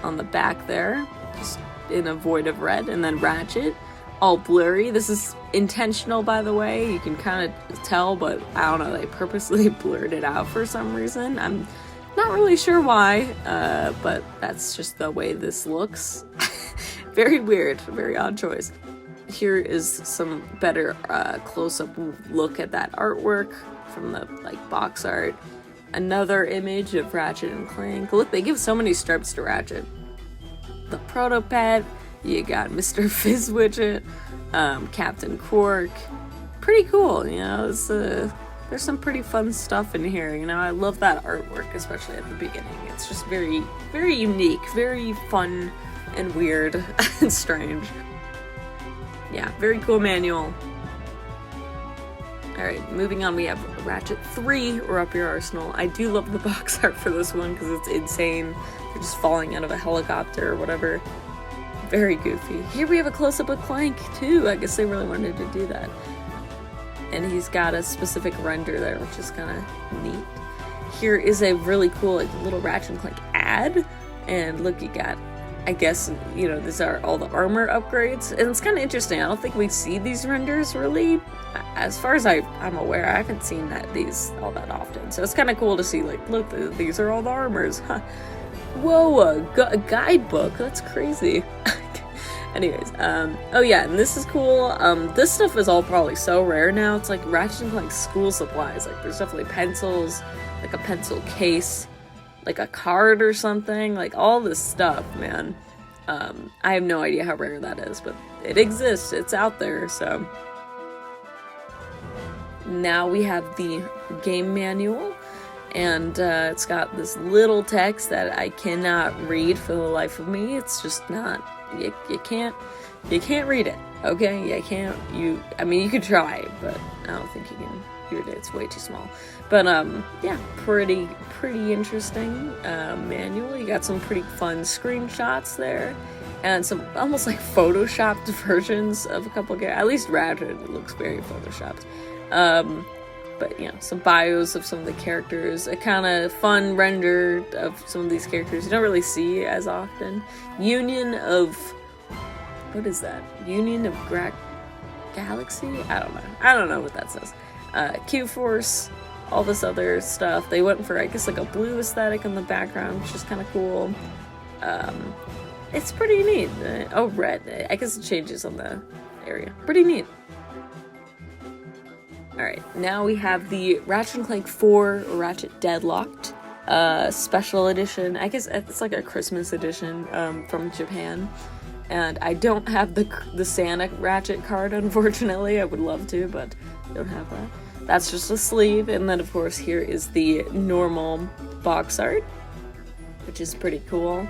on the back there, just in a void of red, and then Ratchet, all blurry. This is intentional, by the way. You can kind of tell, but I don't know, they purposely blurred it out for some reason. I'm not really sure why, but that's just the way this looks. Very weird, very odd choice. Here is some better close-up look at that artwork from the like box art. Another image of Ratchet and Clank. Look, they give so many stripes to Ratchet. The Protopet, you got Mr. Fizzwidget, Captain Quark. Pretty cool, you know, there's some pretty fun stuff in here, you know. I love that artwork, especially at the beginning. It's just very, very unique, very fun and weird and strange. Yeah, very cool manual. Alright, moving on, we have Ratchet 3, or Up Your Arsenal. I do love the box art for this one because it's insane. They're just falling out of a helicopter or whatever. Very goofy. Here we have a close-up of Clank, too. I guess they really wanted to do that. And he's got a specific render there, which is kind of neat. Here is a really cool like, little Ratchet Clank ad. And look, you got, I guess, you know, these are all the armor upgrades. And it's kind of interesting. I don't think we see these renders really. As far as I'm aware, I haven't seen these all that often. So it's kind of cool to see, like, look, these are all the armors. Huh. Whoa, a guidebook. That's crazy. Anyways, oh yeah, and this is cool. This stuff is all probably so rare now. It's like Ratchet & Clank school supplies. Like, there's definitely pencils, like a pencil case, like a card or something. Like, all this stuff, man. I have no idea how rare that is, but it exists. It's out there, so. Now we have the game manual, and it's got this little text that I cannot read for the life of me. It's just not, you can't read it, okay? I mean, you could try, but I don't think you can read it. It's way too small. But, yeah, pretty interesting manual. You got some pretty fun screenshots there, and some almost like photoshopped versions of a couple of, at least Ratchet looks very photoshopped. But, you know, some bios of some of the characters, a kind of fun render of some of these characters you don't really see as often. Union of, what is that? Union of Galaxy? I don't know what that says. Q-Force, all this other stuff. They went for, I guess, like a blue aesthetic in the background, which is kind of cool. It's pretty neat. Oh, red. I guess it changes on the area. Pretty neat. Alright, now we have the Ratchet & Clank 4 Ratchet Deadlocked special edition. I guess it's like a Christmas edition from Japan. And I don't have the Santa Ratchet card, unfortunately. I would love to, but I don't have that. That's just a sleeve. And then, of course, here is the normal box art, which is pretty cool.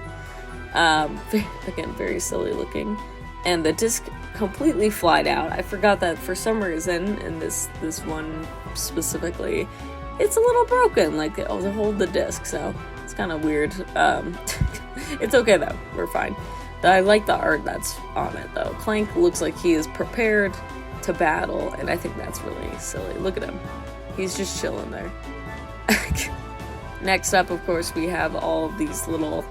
Again, very silly looking. And the disc completely flied out. I forgot that for some reason, in this one specifically, it's a little broken, like to hold the disc, so it's kind of weird. It's okay though, we're fine. I like the art that's on it though. Clank looks like he is prepared to battle, and I think that's really silly. Look at him. He's just chilling there. Next up, of course, we have all of these little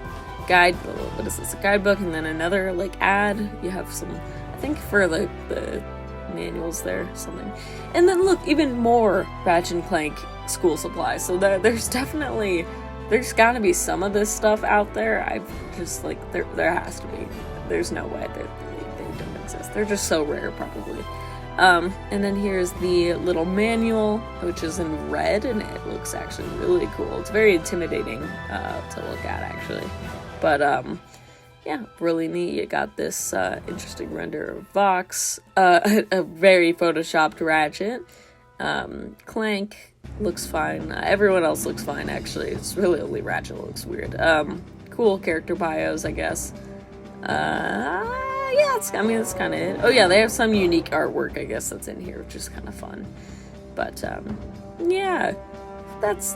what is this, a guidebook, and then another like ad. You have some, I think for the manuals there, something. And then look, even more Ratchet Clank school supplies. So there's gotta be some of this stuff out there. I've just like, there has to be. There's no way that they don't exist. They're just so rare, probably. And then here's the little manual, which is in red, and it looks actually really cool. It's very intimidating to look at, actually. But, yeah, really neat. You got this interesting render of Vox, a very photoshopped Ratchet. Clank looks fine. Everyone else looks fine, actually. It's really only Ratchet looks weird. Cool character bios, I guess. Yeah, that's kind of it. Oh yeah, they have some unique artwork, I guess, that's in here, which is kind of fun. But, yeah, that's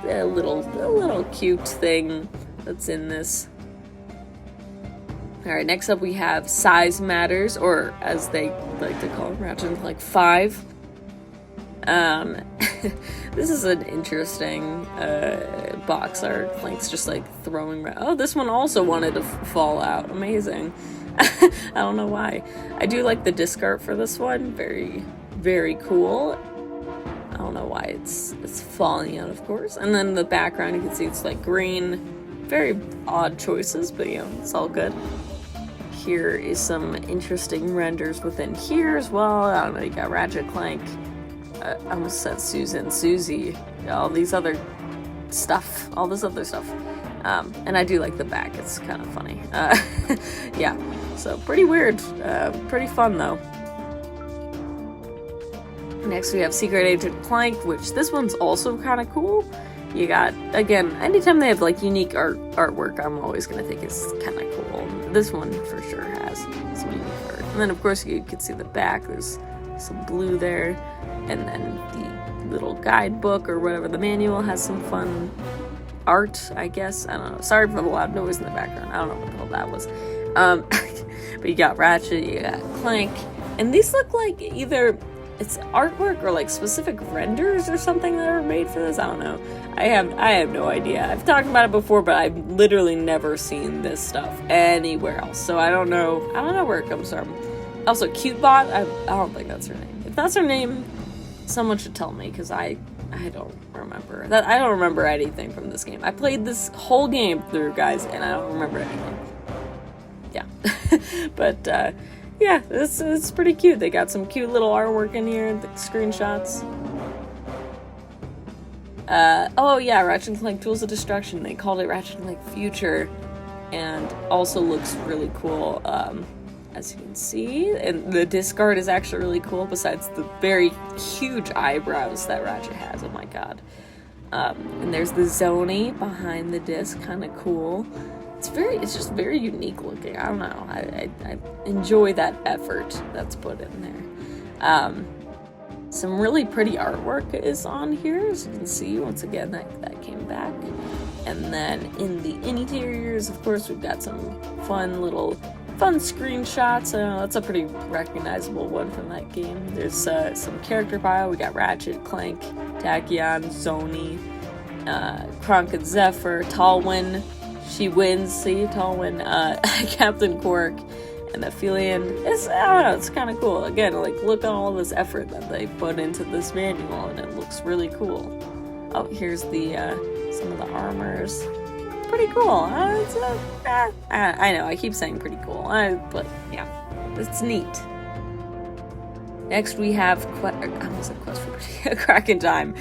a little cute thing that's in this. Alright, next up we have Size Matters, or as they like to call it, Ratchet Clank 5. This is an interesting box art. Clank's just like throwing. Oh, this one also wanted to fall out. Amazing. I don't know why. I do like the disc art for this one. Very, very cool. I don't know why it's falling out, of course. And then the background, you can see it's like green. Very odd choices, but you know, it's all good. Here is some interesting renders within here as well. I don't know, you got Ratchet Clank. I almost said Susie. All this other stuff. And I do like the back. It's kind of funny. Yeah, so pretty weird. Pretty fun, though. Next, we have Secret Agent Clank, which this one's also kind of cool. You got, again, anytime they have, like, unique artwork, I'm always going to think it's kind of cool. This one, for sure, has some unique art. And then, of course, you can see the back. There's some blue there. And then the little guidebook, or whatever, the manual, has some fun art, I guess. I don't know. Sorry for the loud noise in the background. I don't know what the hell that was. But you got Ratchet, you got Clank. And these look like either it's artwork or like specific renders or something that are made for this. I don't know. I have no idea. I've talked about it before, but I've literally never seen this stuff anywhere else. So I don't know where it comes from. Also, Cutebot, I don't think that's her name. If that's her name, someone should tell me, because I don't remember. I don't remember anything from this game. I played this whole game through, guys, and I don't remember anything. Yeah. But, yeah, it's pretty cute. They got some cute little artwork in here, the screenshots. Oh yeah, Ratchet Clank Tools of Destruction. They called it Ratchet Clank Future, and also looks really cool, as you can see. And the disc art is actually really cool, besides the very huge eyebrows that Ratchet has. Oh my god. And there's the Zoni behind the disc, kind of cool. It's just very unique looking. I don't know. I enjoy that effort that's put in there. Some really pretty artwork is on here, as you can see. Once again, that came back. And then in the interiors, of course, we've got some fun screenshots. That's a pretty recognizable one from that game. There's some character bio. We got Ratchet, Clank, Tachyon, Zoni, Kronk and Zephyr, Talwyn. She wins, see, Talwyn, Captain Quark, and Aphelion. I don't know, it's kind of cool. Again, like, look at all this effort that they put into this manual, and it looks really cool. Oh, here's the, some of the armors. Pretty cool. I know, I keep saying pretty cool, but yeah, it's neat. Next we have, I almost said Quest for Kraken Time,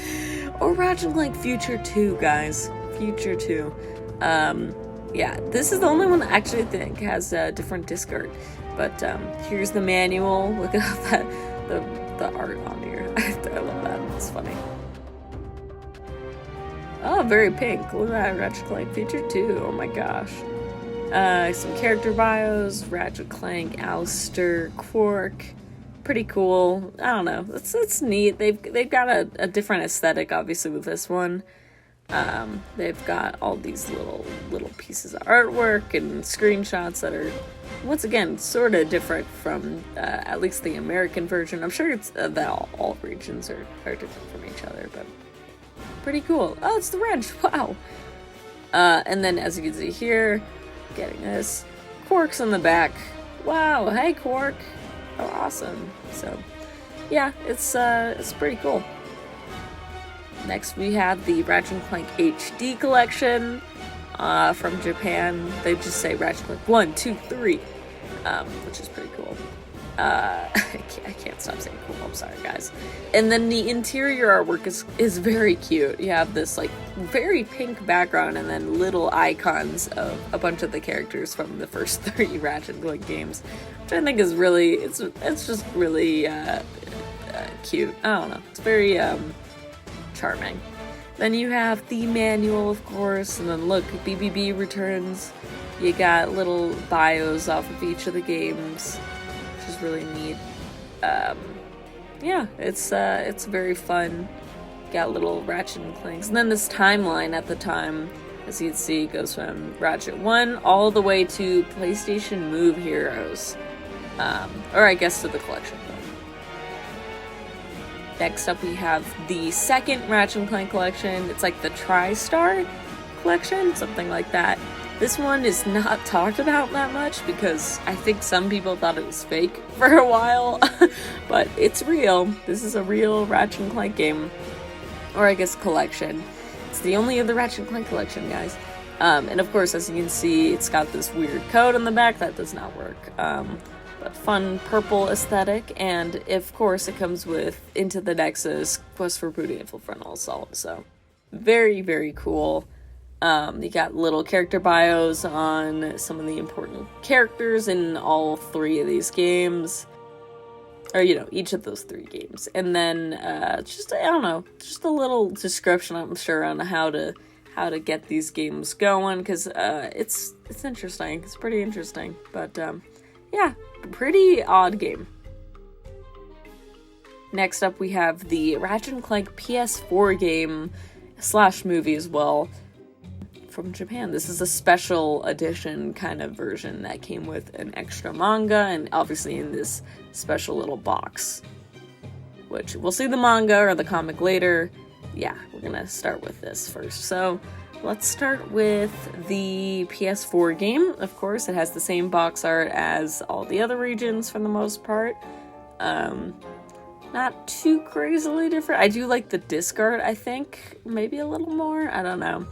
or Ratchet Clank Future 2, guys. Future 2. Yeah, this is the only one that actually I think has a different disc art. But here's the manual. Look at that, the art on here. I love that. It's funny. Oh, very pink. Look at that, Ratchet Clank Future 2. Oh my gosh. Some character bios, Ratchet Clank, Alistair, Quark. Pretty cool. I don't know. It's neat. They've got a different aesthetic, obviously, with this one. They've got all these little pieces of artwork and screenshots that are, once again, sort of different from at least the American version. I'm sure it's that all regions are different from each other, but pretty cool. Oh, it's the wrench. Wow. And then, as you can see here, getting this, Quark's in the back. Wow. Hey, Quark. Oh, awesome. So, yeah, it's pretty cool. Next, we have the Ratchet Clank HD collection from Japan. They just say Ratchet Clank 1, 2, 3, which is pretty cool. I can't stop saying cool. I'm sorry, guys. And then the interior artwork is very cute. You have this like very pink background and then little icons of a bunch of the characters from the first 3 Ratchet Clank games, which I think is really it's just really cute. I don't know. It's very charming. Then you have the manual, of course, and then look, BBB returns. You got little bios off of each of the games, which is really neat. Yeah, it's very fun. Got little Ratchet and Clanks. And then this timeline at the time, as you can see, goes from Ratchet 1 all the way to PlayStation Move Heroes. Or I guess to the collection. Next up we have the second Ratchet & Clank collection. It's like the TriStar collection, something like that. This one is not talked about that much because I think some people thought it was fake for a while, but it's real. This is a real Ratchet & Clank game, or I guess collection. It's the only other Ratchet & Clank collection, guys. And of course, as you can see, it's got this weird code on the back that does not work. But fun purple aesthetic, and of course it comes with Into the Nexus, Quest for Booty and Full Frontal Assault, so very, very cool. You got little character bios on some of the important characters in all 3 of these games, or each of those 3 games, and then just I don't know, just a little description, I'm sure, on how to get these games going, because it's interesting. It's pretty interesting, but yeah, pretty odd game. Next up, we have the Ratchet & Clank PS4 game / movie as well from Japan. This is a special edition kind of version that came with an extra manga and obviously in this special little box, which we'll see the manga or the comic later. Yeah, we're gonna start with this first. So let's start with the PS4 game. Of course, it has the same box art as all the other regions for the most part. Not too crazily different. I do like the disc art, I think. Maybe a little more. I don't know.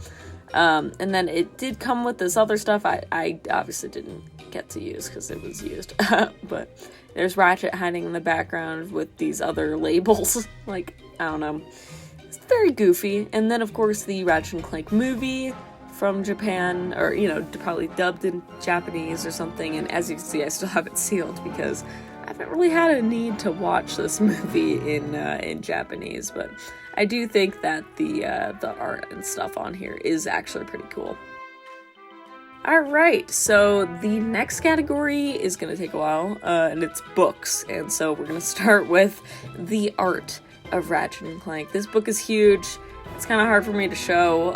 And then it did come with this other stuff I obviously didn't get to use because it was used. But there's Ratchet hiding in the background with these other labels. Like, I don't know. It's very goofy. And then, of course, the Ratchet & Clank movie from Japan, or, probably dubbed in Japanese or something. And as you can see, I still have it sealed because I haven't really had a need to watch this movie in Japanese. But I do think that the art and stuff on here is actually pretty cool. Alright, so the next category is going to take a while, and it's books. And so we're going to start with the art of Ratchet & Clank. This book is huge. It's kind of hard for me to show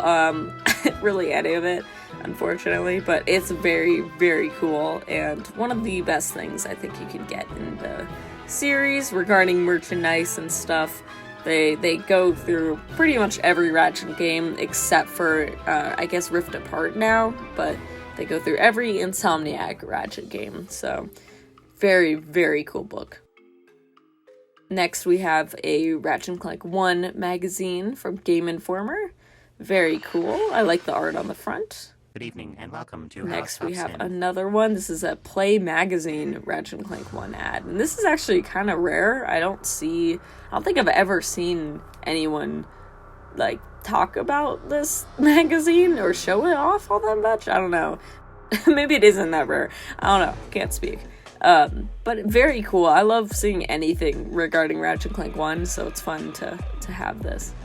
really any of it, unfortunately, but it's very, very cool, and one of the best things I think you can get in the series regarding merchandise and stuff. They go through pretty much every Ratchet game except for, I guess, Rift Apart now, but they go through every Insomniac Ratchet game, so very, very cool book. Next, we have a Ratchet & Clank 1 magazine from Game Informer. Very cool. I like the art on the front. Good evening, and welcome to Next, we have another one. This is a Play Magazine Ratchet & Clank 1 ad. And this is actually kind of rare. I don't think I've ever seen anyone, talk about this magazine or show it off all that much. I don't know. Maybe it isn't that rare. I don't know. Can't speak. But very cool. I love seeing anything regarding Ratchet & Clank 1, so it's fun to have this.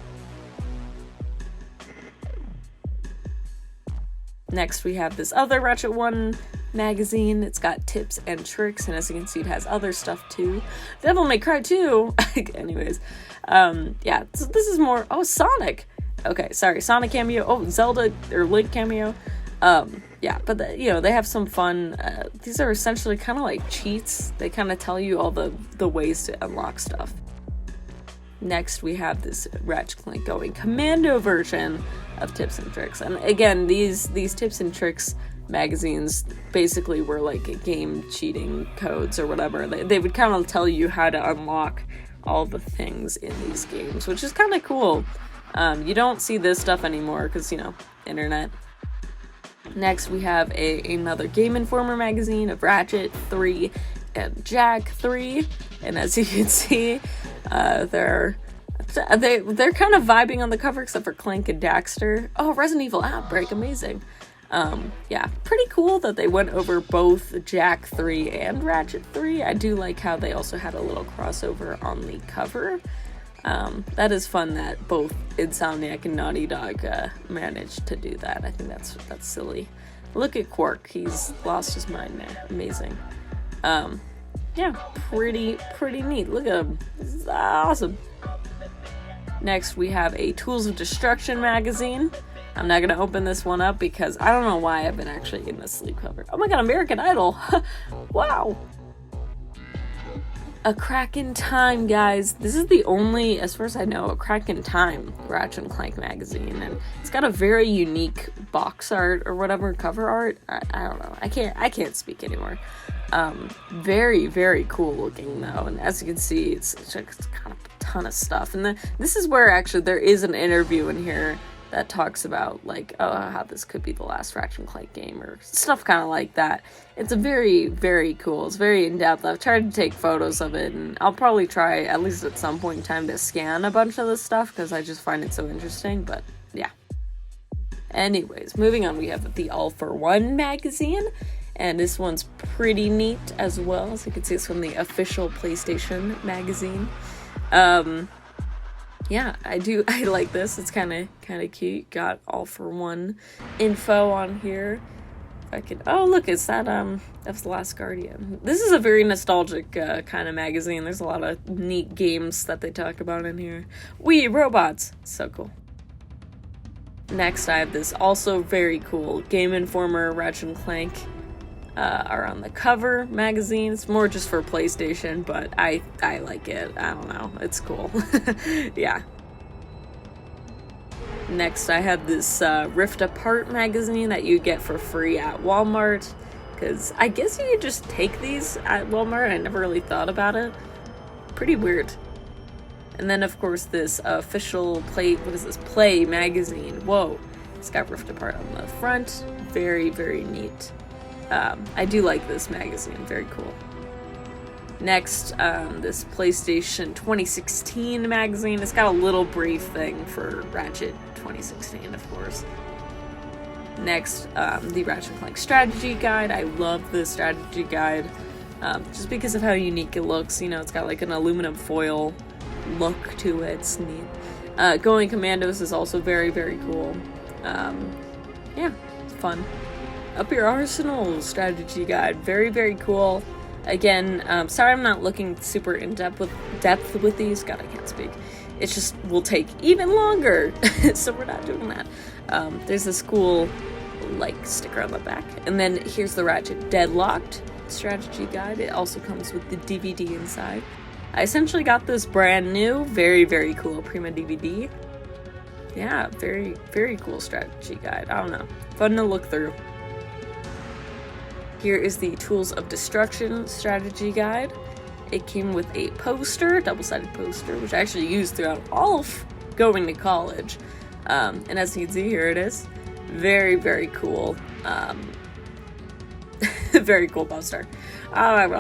Next, we have this other Ratchet 1 magazine. It's got tips and tricks, and as you can see, it has other stuff too. Devil May Cry 2! Anyways, yeah, so this is more, oh, Sonic! Okay, sorry, Sonic cameo, oh, Zelda, or Link cameo. Yeah, but they have some fun, these are essentially kind of like cheats. They kind of tell you all the ways to unlock stuff. Next, we have this Ratchet Clank Going Commando version of tips and tricks. And again, these tips and tricks magazines basically were like game cheating codes or whatever. They would kind of tell you how to unlock all the things in these games, which is kind of cool. You don't see this stuff anymore because, internet. Next, we have another Game Informer magazine of Ratchet 3 and Jack 3. And as you can see, they're kind of vibing on the cover, except for Clank and Daxter. Oh, Resident Evil Outbreak, amazing. Yeah, pretty cool that they went over both Jack 3 and Ratchet 3. I do like how they also had a little crossover on the cover. That is fun that both Insomniac and Naughty Dog managed to do that. I think that's silly. Look at Quark, he's lost his mind there. Amazing. Yeah, pretty neat. Look at him. This is awesome. Next, we have a Tools of Destruction magazine. I'm not going to open this one up because I don't know why I've been actually in this sleepcover. Oh my god, American Idol! Wow! A Crack in Time, guys. This is the only, as far as I know, A Crack in Time Ratchet & Clank magazine, and it's got a very unique box art or whatever, cover art. I don't know. I can't speak anymore. Very cool looking though, and as you can see, it's kind of a ton of stuff. And this is where actually there is an interview in here that talks about like, oh, how this could be the last Ratchet & Clank game or stuff kind of like that. It's a very cool. It's very in-depth. I've tried to take photos of it, and I'll probably try at least at some point in time to scan a bunch of this stuff because I just find it so interesting. But yeah. Anyways, moving on, we have the All for One magazine. And this one's pretty neat as well. As you can see, it's from the official PlayStation magazine. Yeah, I like this. It's kind of cute. Got All for One info on here. If I could, oh look, it's that that's The Last Guardian. This is a very nostalgic kind of magazine. There's a lot of neat games that they talk about in here. Wii robots, so cool. Next, I have this also very cool Game Informer Ratchet & Clank. Are on the cover magazine. It's more just for PlayStation, but I like it. I don't know. It's cool. Yeah. Next, I have this Rift Apart magazine that you get for free at Walmart. Because I guess you could just take these at Walmart. I never really thought about it. Pretty weird. And then, of course, this official Play magazine. Whoa. It's got Rift Apart on the front. Very neat. I do like this magazine, very cool. Next, this PlayStation 2016 magazine. It's got a little brief thing for Ratchet 2016, of course. Next, the Ratchet Clank strategy guide. I love this strategy guide, just because of how unique it looks. It's got like an aluminum foil look to it. It's neat. Going Commandos is also very cool. Yeah, it's fun. Up Your Arsenal strategy guide, very cool. Again, sorry I'm not looking super in depth with these. God, I can't speak. It just will take even longer, so we're not doing that. There's this cool sticker on the back, and then here's the Ratchet Deadlocked strategy guide. It also comes with the DVD inside. I essentially got this brand new, very cool Prima DVD. Yeah, very cool strategy guide. I don't know, fun to look through. Here is the Tools of Destruction strategy guide. It came with a poster, double-sided poster, which I actually used throughout all of going to college. And as you can see, here it is. Very cool. Very cool poster. And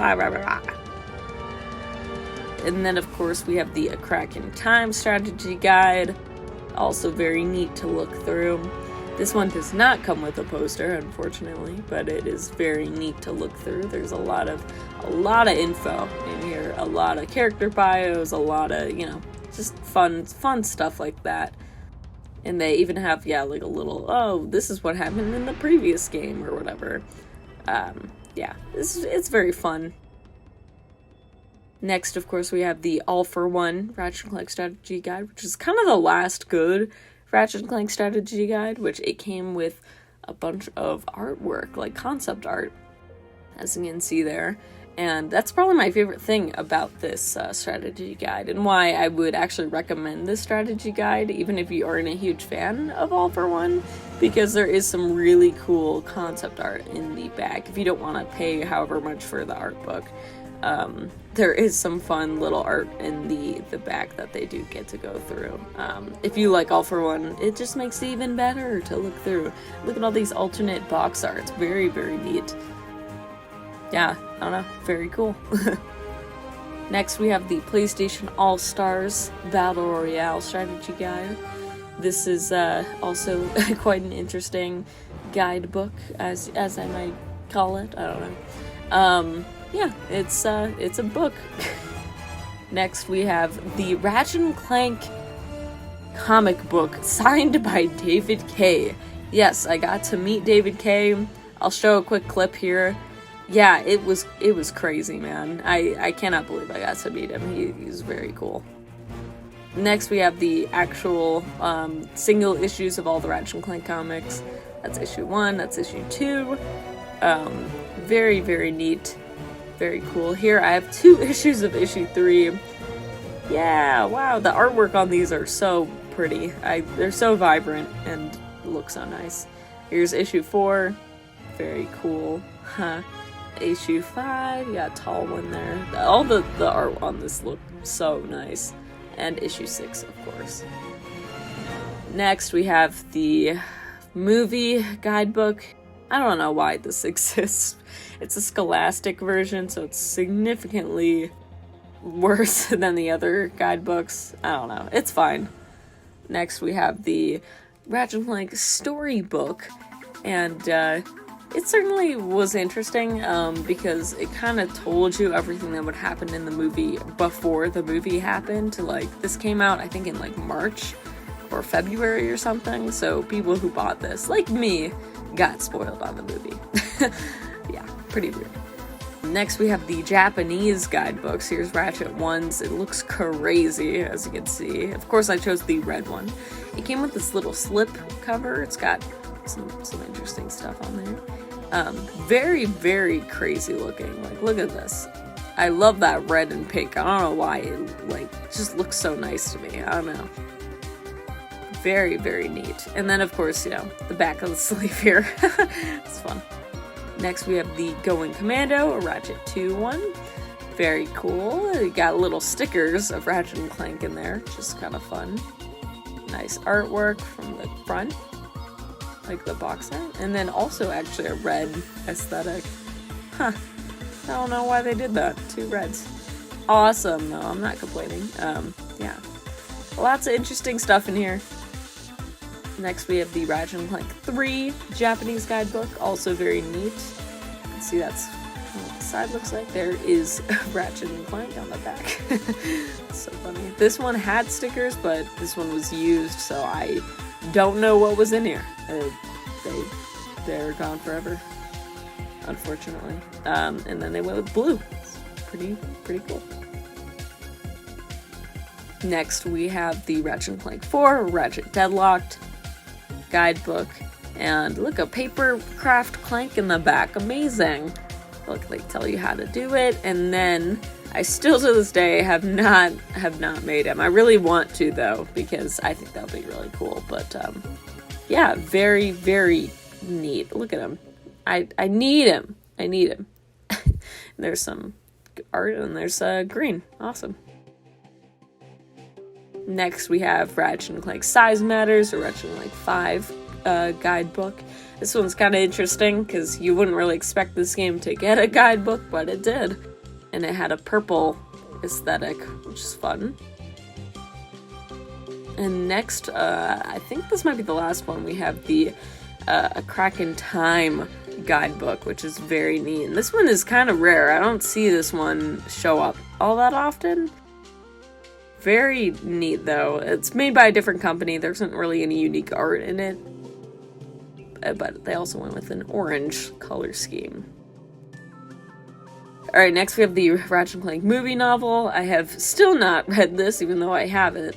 then, of course, we have the A Crack in Time strategy guide. Also very neat to look through. This one does not come with a poster, unfortunately, but it is very neat to look through. There's a lot of info in here, a lot of character bios, a lot of, just fun stuff like that. And they even have, yeah, like a little, oh, this is what happened in the previous game or whatever. Yeah, it's very fun. Next, of course, we have the all-for-one Ratchet Clank strategy guide, which is kind of the last good Ratchet Clank strategy guide, which it came with a bunch of artwork, like concept art, as you can see there. And that's probably my favorite thing about this strategy guide, and why I would actually recommend this strategy guide, even if you aren't a huge fan of All for One, because there is some really cool concept art in the back. If you don't want to pay however much for the art book, there is some fun little art in the back that they do get to go through. If you like All for One, it just makes it even better to look through. Look at all these alternate box art. It's very, very neat. Yeah, I don't know, very cool. Next, we have the PlayStation All-Stars Battle Royale Strategy Guide. This is also quite an interesting guidebook, as I might call it. I don't know. Yeah, it's a book. Next, we have the Ratchet Clank comic book signed by David K. Yes, I got to meet David K. I'll show a quick clip here. Yeah, it was crazy, man. I cannot believe I got to meet him. He's very cool. Next, we have the actual single issues of all the Ratchet Clank comics. That's issue 1, that's issue 2. Very, very neat. Very cool. Here, I have 2 issues of issue 3. Yeah, wow, the artwork on these are so pretty. They're so vibrant and look so nice. Here's issue 4. Very cool. Huh. Issue 5, you got a tall one there. All the art on this look so nice. And issue 6, of course. Next, we have the movie guidebook. I don't know why this exists. It's a Scholastic version, so it's significantly worse than the other guidebooks. I don't know. It's fine. Next, we have the Ratchet Clank storybook, and it certainly was interesting because it kind of told you everything that would happen in the movie before the movie happened. Like, this came out, I think, in like March or February or something, so people who bought this, like me, got spoiled on the movie. Yeah, pretty weird. Next, we have the Japanese guidebooks. Here's Ratchet 1's. It looks crazy, as you can see. Of course, I chose the red one. It came with this little slip cover. It's got some interesting stuff on there. Very, very crazy looking. Like, look at this. I love that red and pink. I don't know why it, like, just looks so nice to me. I don't know. Very, very neat. And then, of course, you know, the back of the sleeve here. It's fun. Next, we have the Going Commando, a Ratchet 2 one. Very cool. You got little stickers of Ratchet and Clank in there, which is kind of fun. Nice artwork from the front, like the box art. And then also actually a red aesthetic. Huh. I don't know why they did that. 2 reds. Awesome, though. I'm not complaining. Yeah. Lots of interesting stuff in here. Next, we have the Ratchet Clank 3 Japanese guidebook. Also very neat. You can see that's what the side looks like. There is Ratchet and Clank on the back. So funny. This one had stickers, but this one was used, so I don't know what was in here. They're gone forever, unfortunately. And then they went with blue. It's pretty cool. Next, we have the Ratchet Clank 4 Ratchet Deadlocked guidebook. And look, a paper craft Clank in the back. Amazing. Look, they tell you how to do it. And then I still to this day have not made him. I really want to, though, because I think that would be really cool. But yeah, very, very neat. Look at him. I need him. I need him. There's some art and there's green. Awesome. Next, we have Ratchet & Clank Size Matters, or Ratchet & Clank 5 guidebook. This one's kind of interesting, because you wouldn't really expect this game to get a guidebook, but it did. And it had a purple aesthetic, which is fun. And next, I think this might be the last one, we have the A Crack in Time guidebook, which is very neat. And this one is kind of rare. I don't see this one show up all that often. Very neat, though. It's made by a different company. There isn't really any unique art in it. But they also went with an orange color scheme. Alright, next we have the Ratchet Clank movie novel. I have still not read this, even though I have it.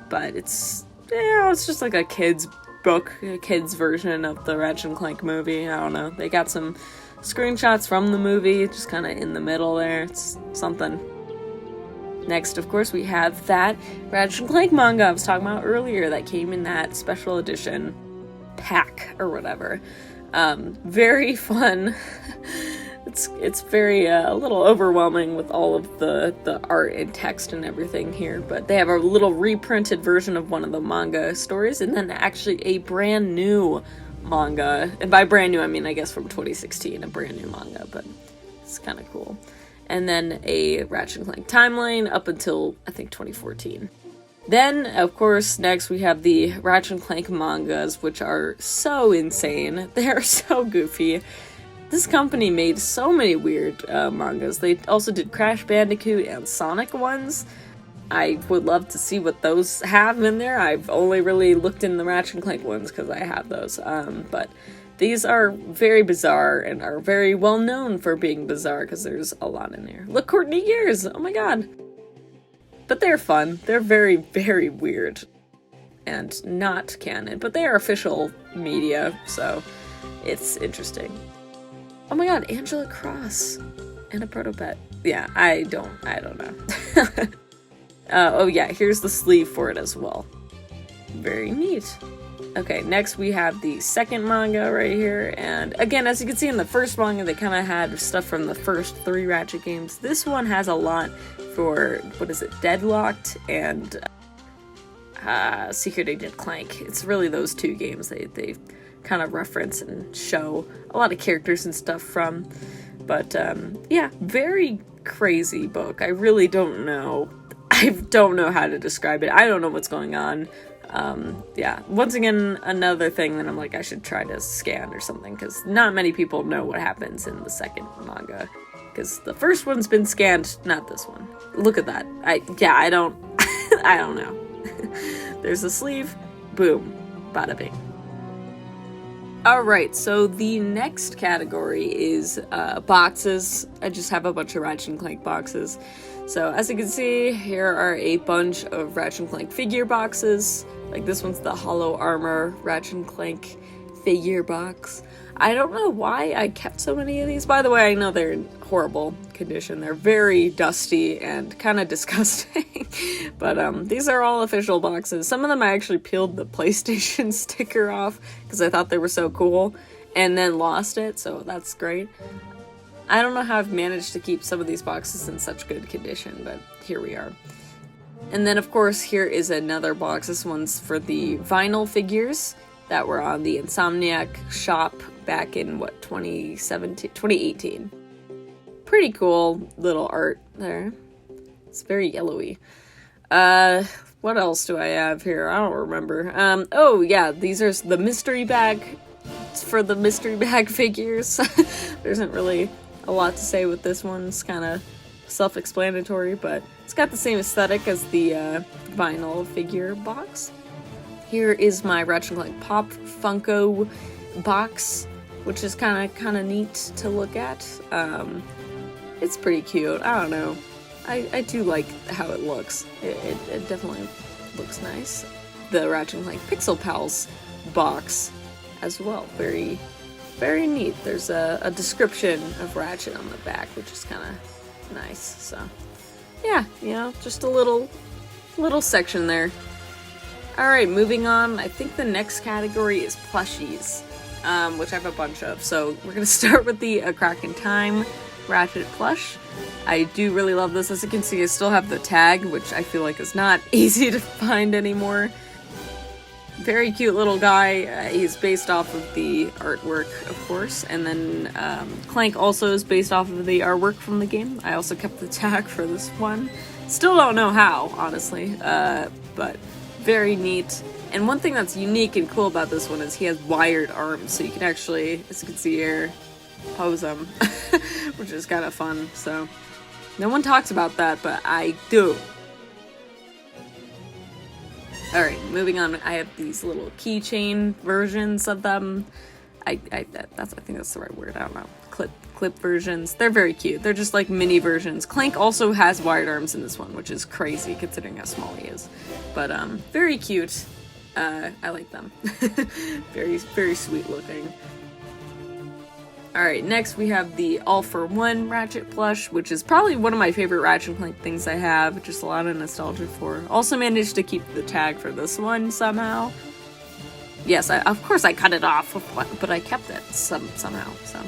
But it's just like a kid's book, a kid's version of the Ratchet Clank movie. I don't know. They got some screenshots from the movie, just kind of in the middle there. It's something. Next, of course, we have that Ratchet Clank manga I was talking about earlier that came in that special edition pack or whatever. Very fun. It's very a little overwhelming with all of the art and text and everything here, but they have a little reprinted version of one of the manga stories, and then actually a brand new manga, and by brand new I mean I guess from 2016, a brand new manga, but it's kind of cool. And then a Ratchet Clank timeline up until I think 2014. Then, of course, next we have the Ratchet Clank mangas, which are so insane. They are so goofy. This company made so many weird mangas. They also did Crash Bandicoot and Sonic ones. I would love to see what those have in there. I've only really looked in the Ratchet Clank ones because I have those. But these are very bizarre and are very well known for being bizarre because there's a lot in there. Look, Courtney Gears! Oh my god! But they're fun. They're very, very weird. And not canon. But they are official media, so it's interesting. Oh my god, Angela Cross and a Protopet. Yeah, I don't know. Oh yeah, here's the sleeve for it as well. Very neat. Okay, next we have the second manga right here, and again, as you can see in the first manga, they kind of had stuff from the first 3 Ratchet games. This one has a lot for, what is it, Deadlocked and Secret Agent Clank. It's really those 2 games they kind of reference and show a lot of characters and stuff from. But yeah, very crazy book. I really don't know. I don't know how to describe it. I don't know what's going on. Yeah, once again, another thing that I'm like, I should try to scan or something, because not many people know what happens in the second manga. Because the first one's been scanned, not this one. Look at that. I don't, I don't know. There's a sleeve, boom, bada bing. Alright, so the next category is boxes. I just have a bunch of Ratchet & Clank boxes. So as you can see, here are a bunch of Ratchet & Clank figure boxes. Like this one's the Hollow Armor Ratchet & Clank figure box. I don't know why I kept so many of these. By the way, I know they're in horrible condition. They're very dusty and kind of disgusting. But these are all official boxes. Some of them I actually peeled the PlayStation sticker off because I thought they were so cool and then lost it, so that's great. I don't know how I've managed to keep some of these boxes in such good condition, but here we are. And then, of course, here is another box. This one's for the vinyl figures that were on the Insomniac shop back in, 2018. Pretty cool little art there. It's very yellowy. What else do I have here? I don't remember. Oh, yeah, these are the mystery bag. It's for the mystery bag figures. There isn't really a lot to say with this one. It's kind of self-explanatory, but it's got the same aesthetic as the vinyl figure box. Here is my Ratchet Clank Pop Funko box, which is kind of neat to look at. It's pretty cute. I don't know. I do like how it looks. It definitely looks nice. The Ratchet Clank Pixel Pals box as well. Very, very neat. There's a description of Ratchet on the back, which is kind of nice. So, yeah, you know, just a little section there. Alright, moving on. I think the next category is plushies, which I have a bunch of. So we're going to start with the A Crack in Time Ratchet plush. I do really love this. As you can see, I still have the tag, which I feel like is not easy to find anymore. Very cute little guy. He's based off of the artwork, of course, and then Clank also is based off of the artwork from the game. I also kept the tag for this one. Still don't know how, honestly, but very neat. And one thing that's unique and cool about this one is he has wired arms, so you can actually, as you can see here, pose him, which is kind of fun. So no one talks about that, but I do. Alright, moving on, I have these little keychain versions of them. I think that's the right word, I don't know. Clip versions. They're very cute. They're just like mini versions. Clank also has wide arms in this one, which is crazy considering how small he is. But very cute. I like them. Very, very sweet looking. Alright, next we have the All for One Ratchet plush, which is probably one of my favorite Ratchet Clank things I have. Just a lot of nostalgia for. Also managed to keep the tag for this one somehow. Yes, of course I cut it off, but I kept it somehow, so.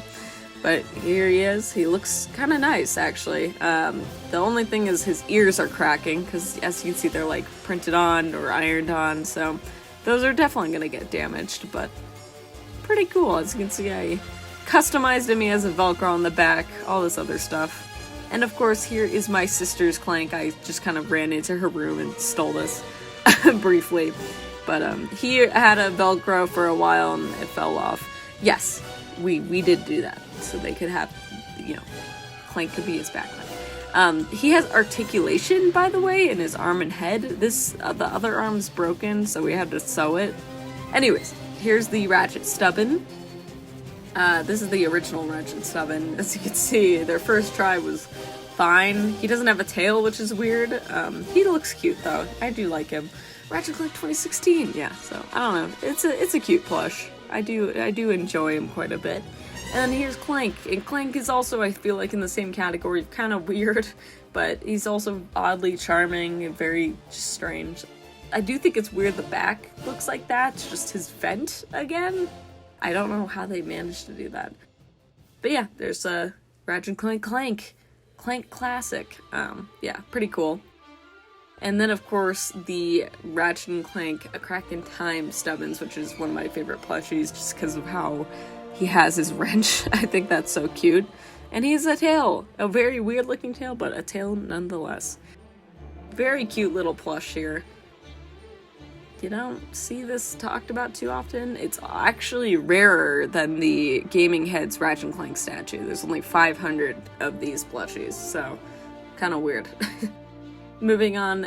But here he is. He looks kind of nice, actually. The only thing is his ears are cracking, because as you can see, they're like printed on or ironed on, so those are definitely going to get damaged, but pretty cool. As you can see, I customized him. He has a Velcro on the back, all this other stuff. And of course, here is my sister's Clank. I just kind of ran into her room and stole this briefly. But he had a Velcro for a while and it fell off. Yes, we did do that. So they could have, you know, Clank could be his backpack. He has articulation, by the way, in his arm and head. The other arm's broken, so we had to sew it. Anyways, here's the Ratchet Stubbin. This is the original Ratchet Stubbin. As you can see, their first try was fine. He doesn't have a tail, which is weird. He looks cute, though. I do like him. Ratchet Clank 2016, yeah, so, I don't know. It's a cute plush. I do enjoy him quite a bit. And here's Clank, and Clank is also, I feel like, in the same category, kind of weird, but he's also oddly charming and very strange. I do think it's weird the back looks like that, it's just his vent again. I don't know how they managed to do that. But yeah, there's a Ratchet Clank Clank Classic. Yeah, pretty cool. And then, of course, the Ratchet & Clank A Crack in Time Stubbins, which is one of my favorite plushies just because of how he has his wrench. I think that's so cute. And he has a tail. A very weird looking tail, but a tail nonetheless. Very cute little plush here. You don't see this talked about too often. It's actually rarer than the Gaming Heads Ratchet & Clank statue. There's only 500 of these plushies, so kind of weird. Moving on,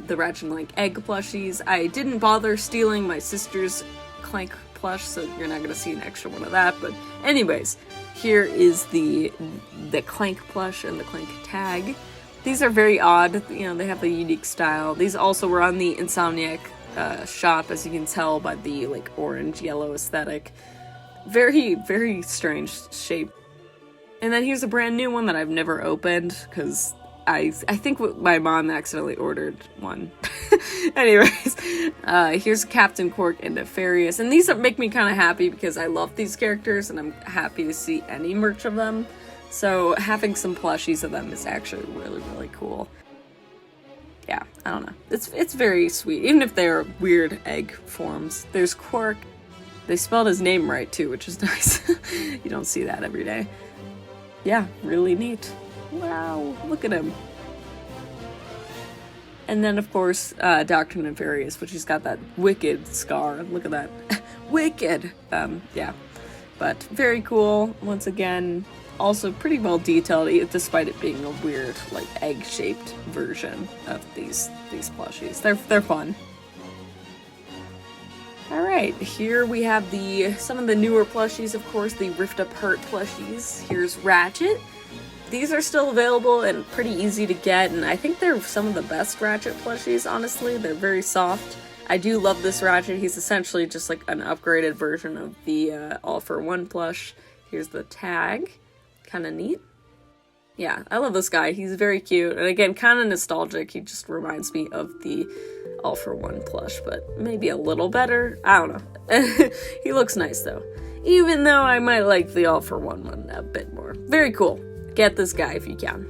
the Ratchet & Clank egg plushies. I didn't bother stealing my sister's Clank plush, so you're not gonna see an extra one of that, but anyways, here is the Clank plush and the Clank tag. These are very odd, you know, they have a unique style. These also were on the Insomniac shop, as you can tell by the like orange-yellow aesthetic. Very, very strange shape. And then here's a brand new one that I've never opened, because I think my mom accidentally ordered one. Anyways, here's Captain Quark and Nefarious, and these make me kind of happy because I love these characters and I'm happy to see any merch of them. So having some plushies of them is actually really, really cool. Yeah, I don't know. It's very sweet, even if they're weird egg forms. There's Quark. They spelled his name right too, which is nice. You don't see that every day. Yeah, really neat. Wow, look at him. And then, of course, Dr. Nefarious, which he's got that wicked scar. Look at that. Wicked! Yeah. But very cool, once again. Also pretty well detailed, despite it being a weird, like, egg-shaped version of these plushies. They're fun. Alright, here we have some of the newer plushies, of course, the Rift Apart plushies. Here's Ratchet. These are still available and pretty easy to get, and I think they're some of the best Ratchet plushies, honestly. They're very soft. I do love this Ratchet. He's essentially just like an upgraded version of the All for One plush. Here's the tag. Kind of neat. Yeah, I love this guy. He's very cute, and again, kind of nostalgic. He just reminds me of the All for One plush, but maybe a little better. I don't know. He looks nice, though. Even though I might like the All for One one a bit more. Very cool. Get this guy if you can.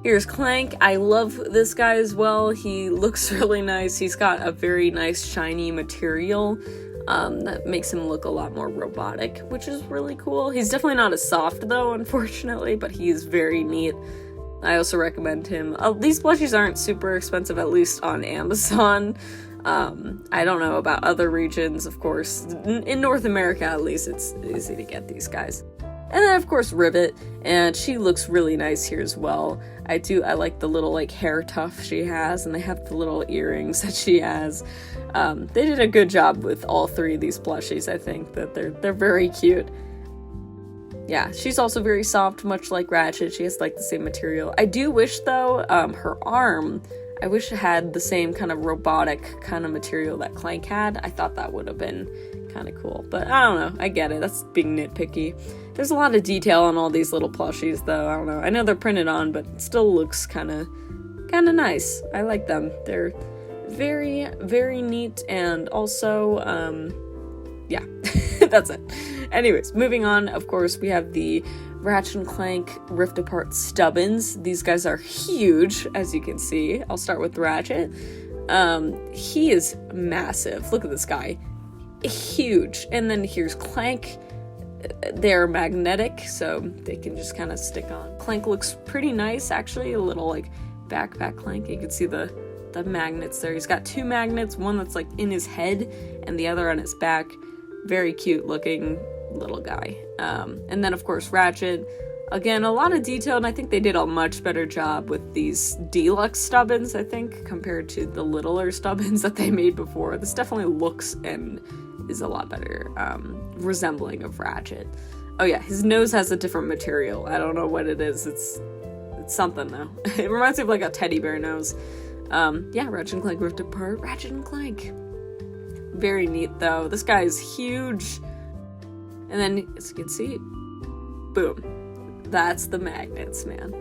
Here's Clank. I love this guy as well. He looks really nice. He's got a very nice shiny material that makes him look a lot more robotic, which is really cool. He's definitely not as soft though, unfortunately, but he is very neat. I also recommend him. These plushies aren't super expensive, at least on Amazon. I don't know about other regions, of course. In North America, at least, it's easy to get these guys. And then of course Rivet, and she looks really nice here as well. I like the little like hair tuft she has, and they have the little earrings that she has. They did a good job with all three of these plushies. I think that they're very cute. Yeah, she's also very soft, much like Ratchet. She has like the same material. I do wish though, her arm, I wish it had the same kind of robotic kind of material that Clank had. I thought that would have been kind of cool, but I don't know. I get it. That's being nitpicky. There's a lot of detail on all these little plushies, though. I don't know. I know they're printed on, but it still looks kind of nice. I like them. They're very, very neat, and also, yeah, that's it. Anyways, moving on. Of course, we have the Ratchet & Clank Rift Apart Stubbins. These guys are huge, as you can see. I'll start with Ratchet. He is massive. Look at this guy. Huge. And then here's Clank. They're magnetic, so they can just kind of stick on. Clank looks pretty nice, actually. A little like backpack Clank. You can see the magnets there. He's got two magnets, one that's like in his head and the other on his back. Very cute looking little guy. And then of course Ratchet. Again, a lot of detail, and I think they did a much better job with these deluxe Stubbins, I think, compared to the littler Stubbins that they made before. This definitely looks and is a lot better resembling of Ratchet. Oh yeah, his nose has a different material. I don't know what it is. It's something though. It reminds me of like a teddy bear nose. Yeah, Ratchet & Clank Rift Apart. Ratchet & Clank. Very neat though. This guy is huge. And then, as you can see, boom. That's the magnets, man.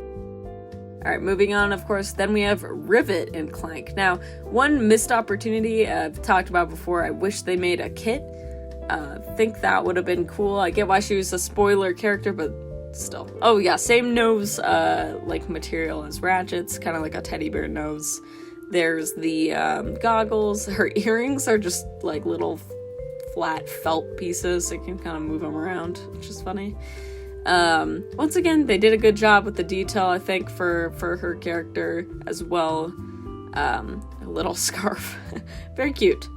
Alright, moving on, of course, then we have Rivet and Clank. Now, one missed opportunity I've talked about before, I wish they made a kit. Think that would have been cool. I get why she was a spoiler character, but still. Oh yeah, same nose, like material as Ratchet's, kind of like a teddy bear nose. There's the goggles. Her earrings are just like little flat felt pieces, so you can kind of move them around, which is funny. Once again, they did a good job with the detail, I think, for her character as well. A little scarf. Very cute.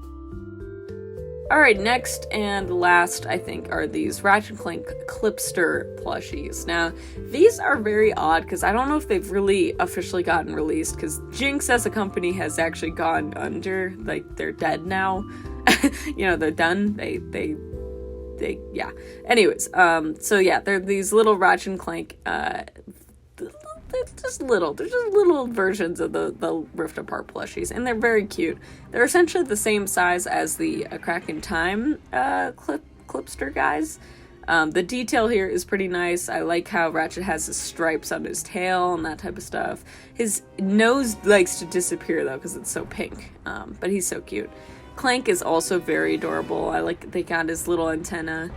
Alright, next and last, I think, are these Ratchet & Clank Clipster plushies. Now, these are very odd, because I don't know if they've really officially gotten released, because Jinx as a company has actually gone under. Like, they're dead now. You know, they're done. They yeah. Anyways, so yeah, they're these little Ratchet & Clank, they're just little versions of the Rift Apart plushies, and they're very cute. They're essentially the same size as the Crack in Time, Clipster guys. The detail here is pretty nice. I like how Ratchet has his stripes on his tail and that type of stuff. His nose likes to disappear though, because it's so pink, but he's so cute. Clank is also very adorable. I like they got his little antenna.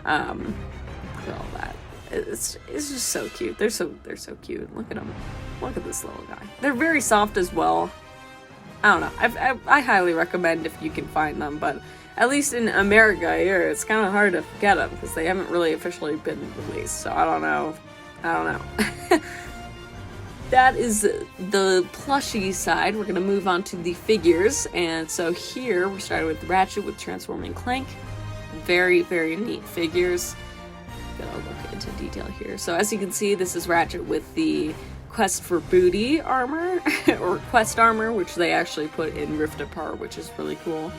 Look at all that. It's just so cute. They're so cute. Look at them. Look at this little guy. They're very soft as well. I don't know. I highly recommend if you can find them, but at least in America here, it's kind of hard to get them because they haven't really officially been released. So I don't know. That is the plushie side. We're going to move on to the figures. And so here, we're starting with Ratchet with Transforming Clank. Very, very neat figures. Gotta look into detail here. So as you can see, this is Ratchet with the Quest for Booty armor, or Quest armor, which they actually put in Rift Apart, which is really cool.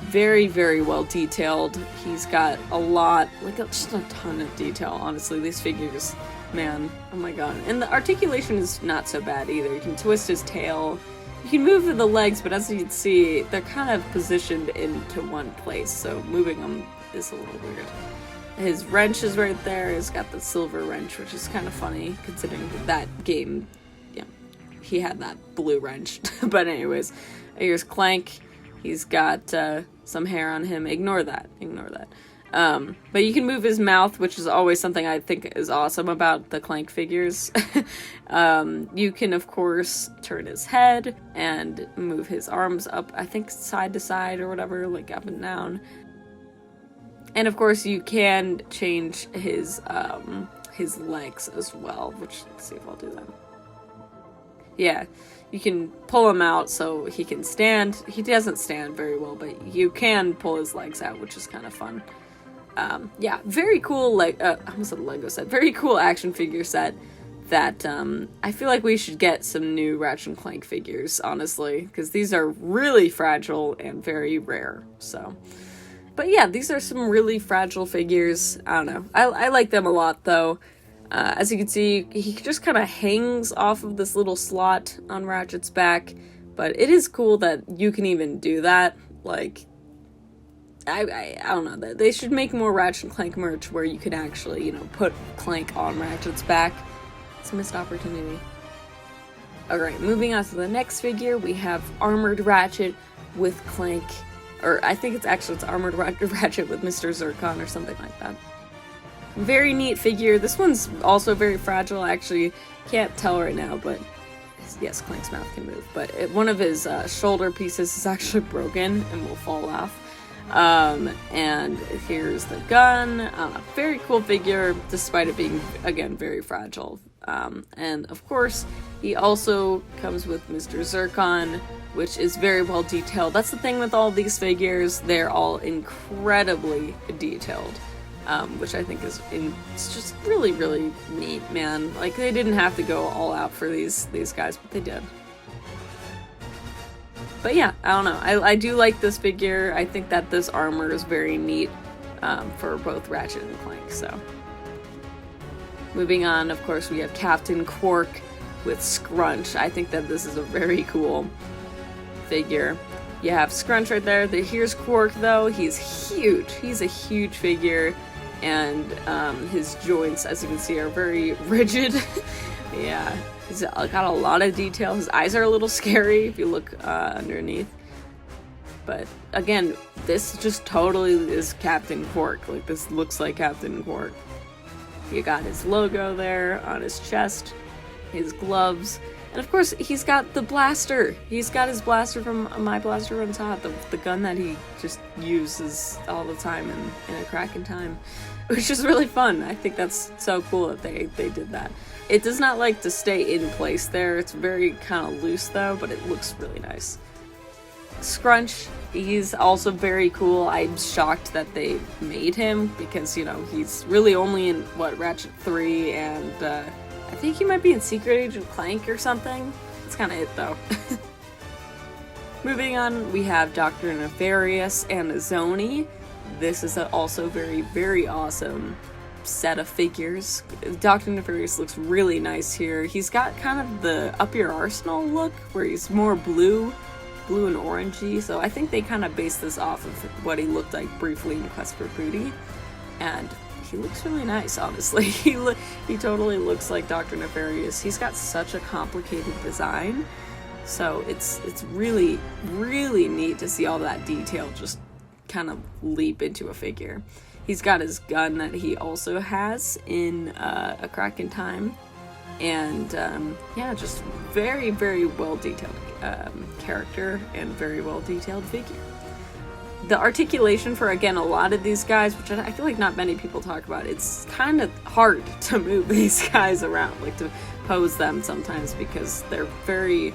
Very, very well detailed. He's got a lot, like just a ton of detail, honestly. These figures, man, oh my god. And the articulation is not so bad either. You can twist his tail. You can move the legs, but as you can see, they're kind of positioned into one place, so moving them is a little weird. His wrench is right there. He's got the silver wrench, which is kind of funny, considering that game, yeah, he had that blue wrench. But anyways, here's Clank. He's got some hair on him. Ignore that. But you can move his mouth, which is always something I think is awesome about the Clank figures. You can, of course, turn his head and move his arms up, I think side to side or whatever, like up and down. And of course, you can change his legs as well, which, let's see if I'll do that. Yeah, you can pull him out so he can stand. He doesn't stand very well, but you can pull his legs out, which is kind of fun. Yeah, very cool, like, I almost said a Lego set, very cool action figure set that, I feel like we should get some new Ratchet & Clank figures, honestly, because these are really fragile and very rare, so. But yeah, these are some really fragile figures. I don't know. I like them a lot, though. As you can see, he just kind of hangs off of this little slot on Ratchet's back, but it is cool that you can even do that. Like, I don't know. They should make more Ratchet & Clank merch where you can actually, you know, put Clank on Ratchet's back. It's a missed opportunity. Alright, moving on to the next figure, we have Armored Ratchet with Clank. Or I think it's Armored Ratchet with Mr. Zircon or something like that. Very neat figure. This one's also very fragile. I actually can't tell right now, but yes, Clank's mouth can move. But one of his shoulder pieces is actually broken and will fall off. And here's the gun. Very cool figure, despite it being, again, very fragile. And of course, he also comes with Mr. Zircon, which is very well detailed. That's the thing with all these figures, they're all incredibly detailed, which I think it's just really, really neat, man. Like, they didn't have to go all out for these guys, but they did. But yeah, I don't know. I do like this figure. I think that this armor is very neat for both Ratchet and Clank, so. Moving on, of course, we have Captain Quark with Scrunch. I think that this is a very cool figure. You have Scrunch right there. Here's Quark, though. He's huge. He's a huge figure, and his joints, as you can see, are very rigid. Yeah, he's got a lot of detail. His eyes are a little scary if you look underneath. But again, this just totally is Captain Quark. Like, this looks like Captain Quark. You got his logo there on his chest, his gloves, and of course he's got the blaster. He's got his blaster from My Blaster Runs Hot, the gun that he just uses all the time in A Crack in Time, which is really fun. I think that's so cool that they did that. It does not like to stay in place there. It's very kind of loose though, but it looks really nice. Scrunch, he's also very cool. I'm shocked that they made him because, you know, he's really only in, Ratchet 3, and I think he might be in Secret Agent Clank or something. That's kind of it, though. Moving on, we have Dr. Nefarious and Zoni. This is also very, very awesome set of figures. Dr. Nefarious looks really nice here. He's got kind of the Up Your Arsenal look, where he's more blue and orangey, so I think they kind of based this off of what he looked like briefly in Quest for Booty, and he looks really nice, honestly. He totally looks like Dr. Nefarious. He's got such a complicated design, so it's really, really neat to see all that detail just kind of leap into a figure. He's got his gun that he also has in A Crack in Time, and yeah, just very, very well detailed character and very well detailed figure. The articulation for, again, a lot of these guys, which I feel like not many people talk about, it's kind of hard to move these guys around, like to pose them sometimes, because they're very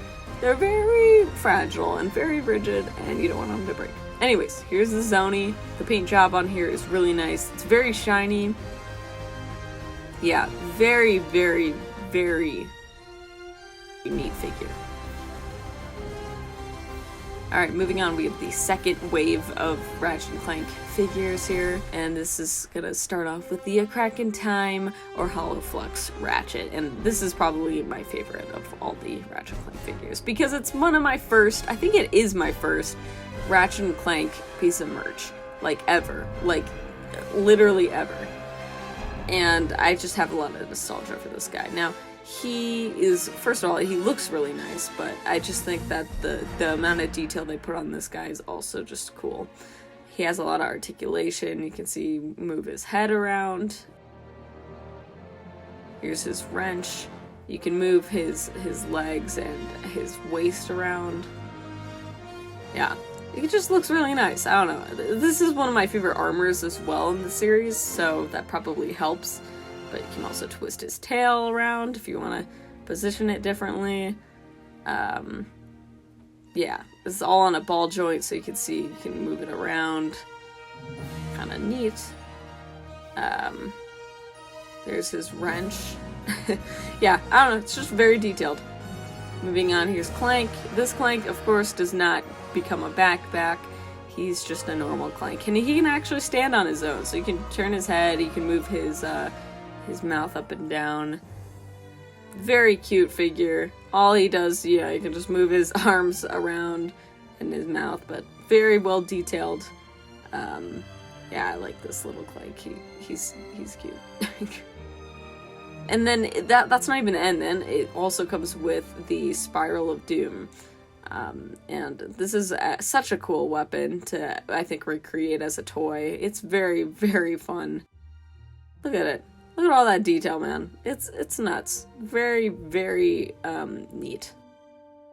fragile and very rigid, and you don't want them to break. Anyways, here's the Zoni. The paint job on here is really nice. It's very shiny. Yeah, very, very, very neat figure. Alright, moving on, we have the second wave of Ratchet & Clank figures here, and this is gonna start off with the A Crack in Time or Hollow Flux Ratchet, and this is probably my favorite of all the Ratchet & Clank figures, because it's one of my first, I think it is my first Ratchet & Clank piece of merch, like ever, like literally ever, and I just have a lot of nostalgia for this guy. Now, he is, first of all, he looks really nice, but I just think that the amount of detail they put on this guy is also just cool. He has a lot of articulation. You can see move his head around. Here's his wrench. You can move his legs and his waist around. Yeah, it just looks really nice. I don't know. This is one of my favorite armors as well in the series, so that probably helps. But you can also twist his tail around if you want to position it differently. Yeah, this is all on a ball joint, so you can see you can move it around. Kind of neat. There's his wrench. Yeah, I don't know, it's just very detailed. Moving on, here's Clank. This Clank, of course, does not become a backpack. He's just a normal Clank. And he can actually stand on his own, so he can turn his head, he can move his mouth up and down. Very cute figure. All he does, yeah, he can just move his arms around in his mouth, but very well detailed. Yeah, I like this little Clank. He's cute. And then that's not even the end. Then it also comes with the Spiral of Doom. And this is such a cool weapon to, I think, recreate as a toy. It's very, very fun. Look at it. Look at all that detail, man. It's nuts. Very, very neat.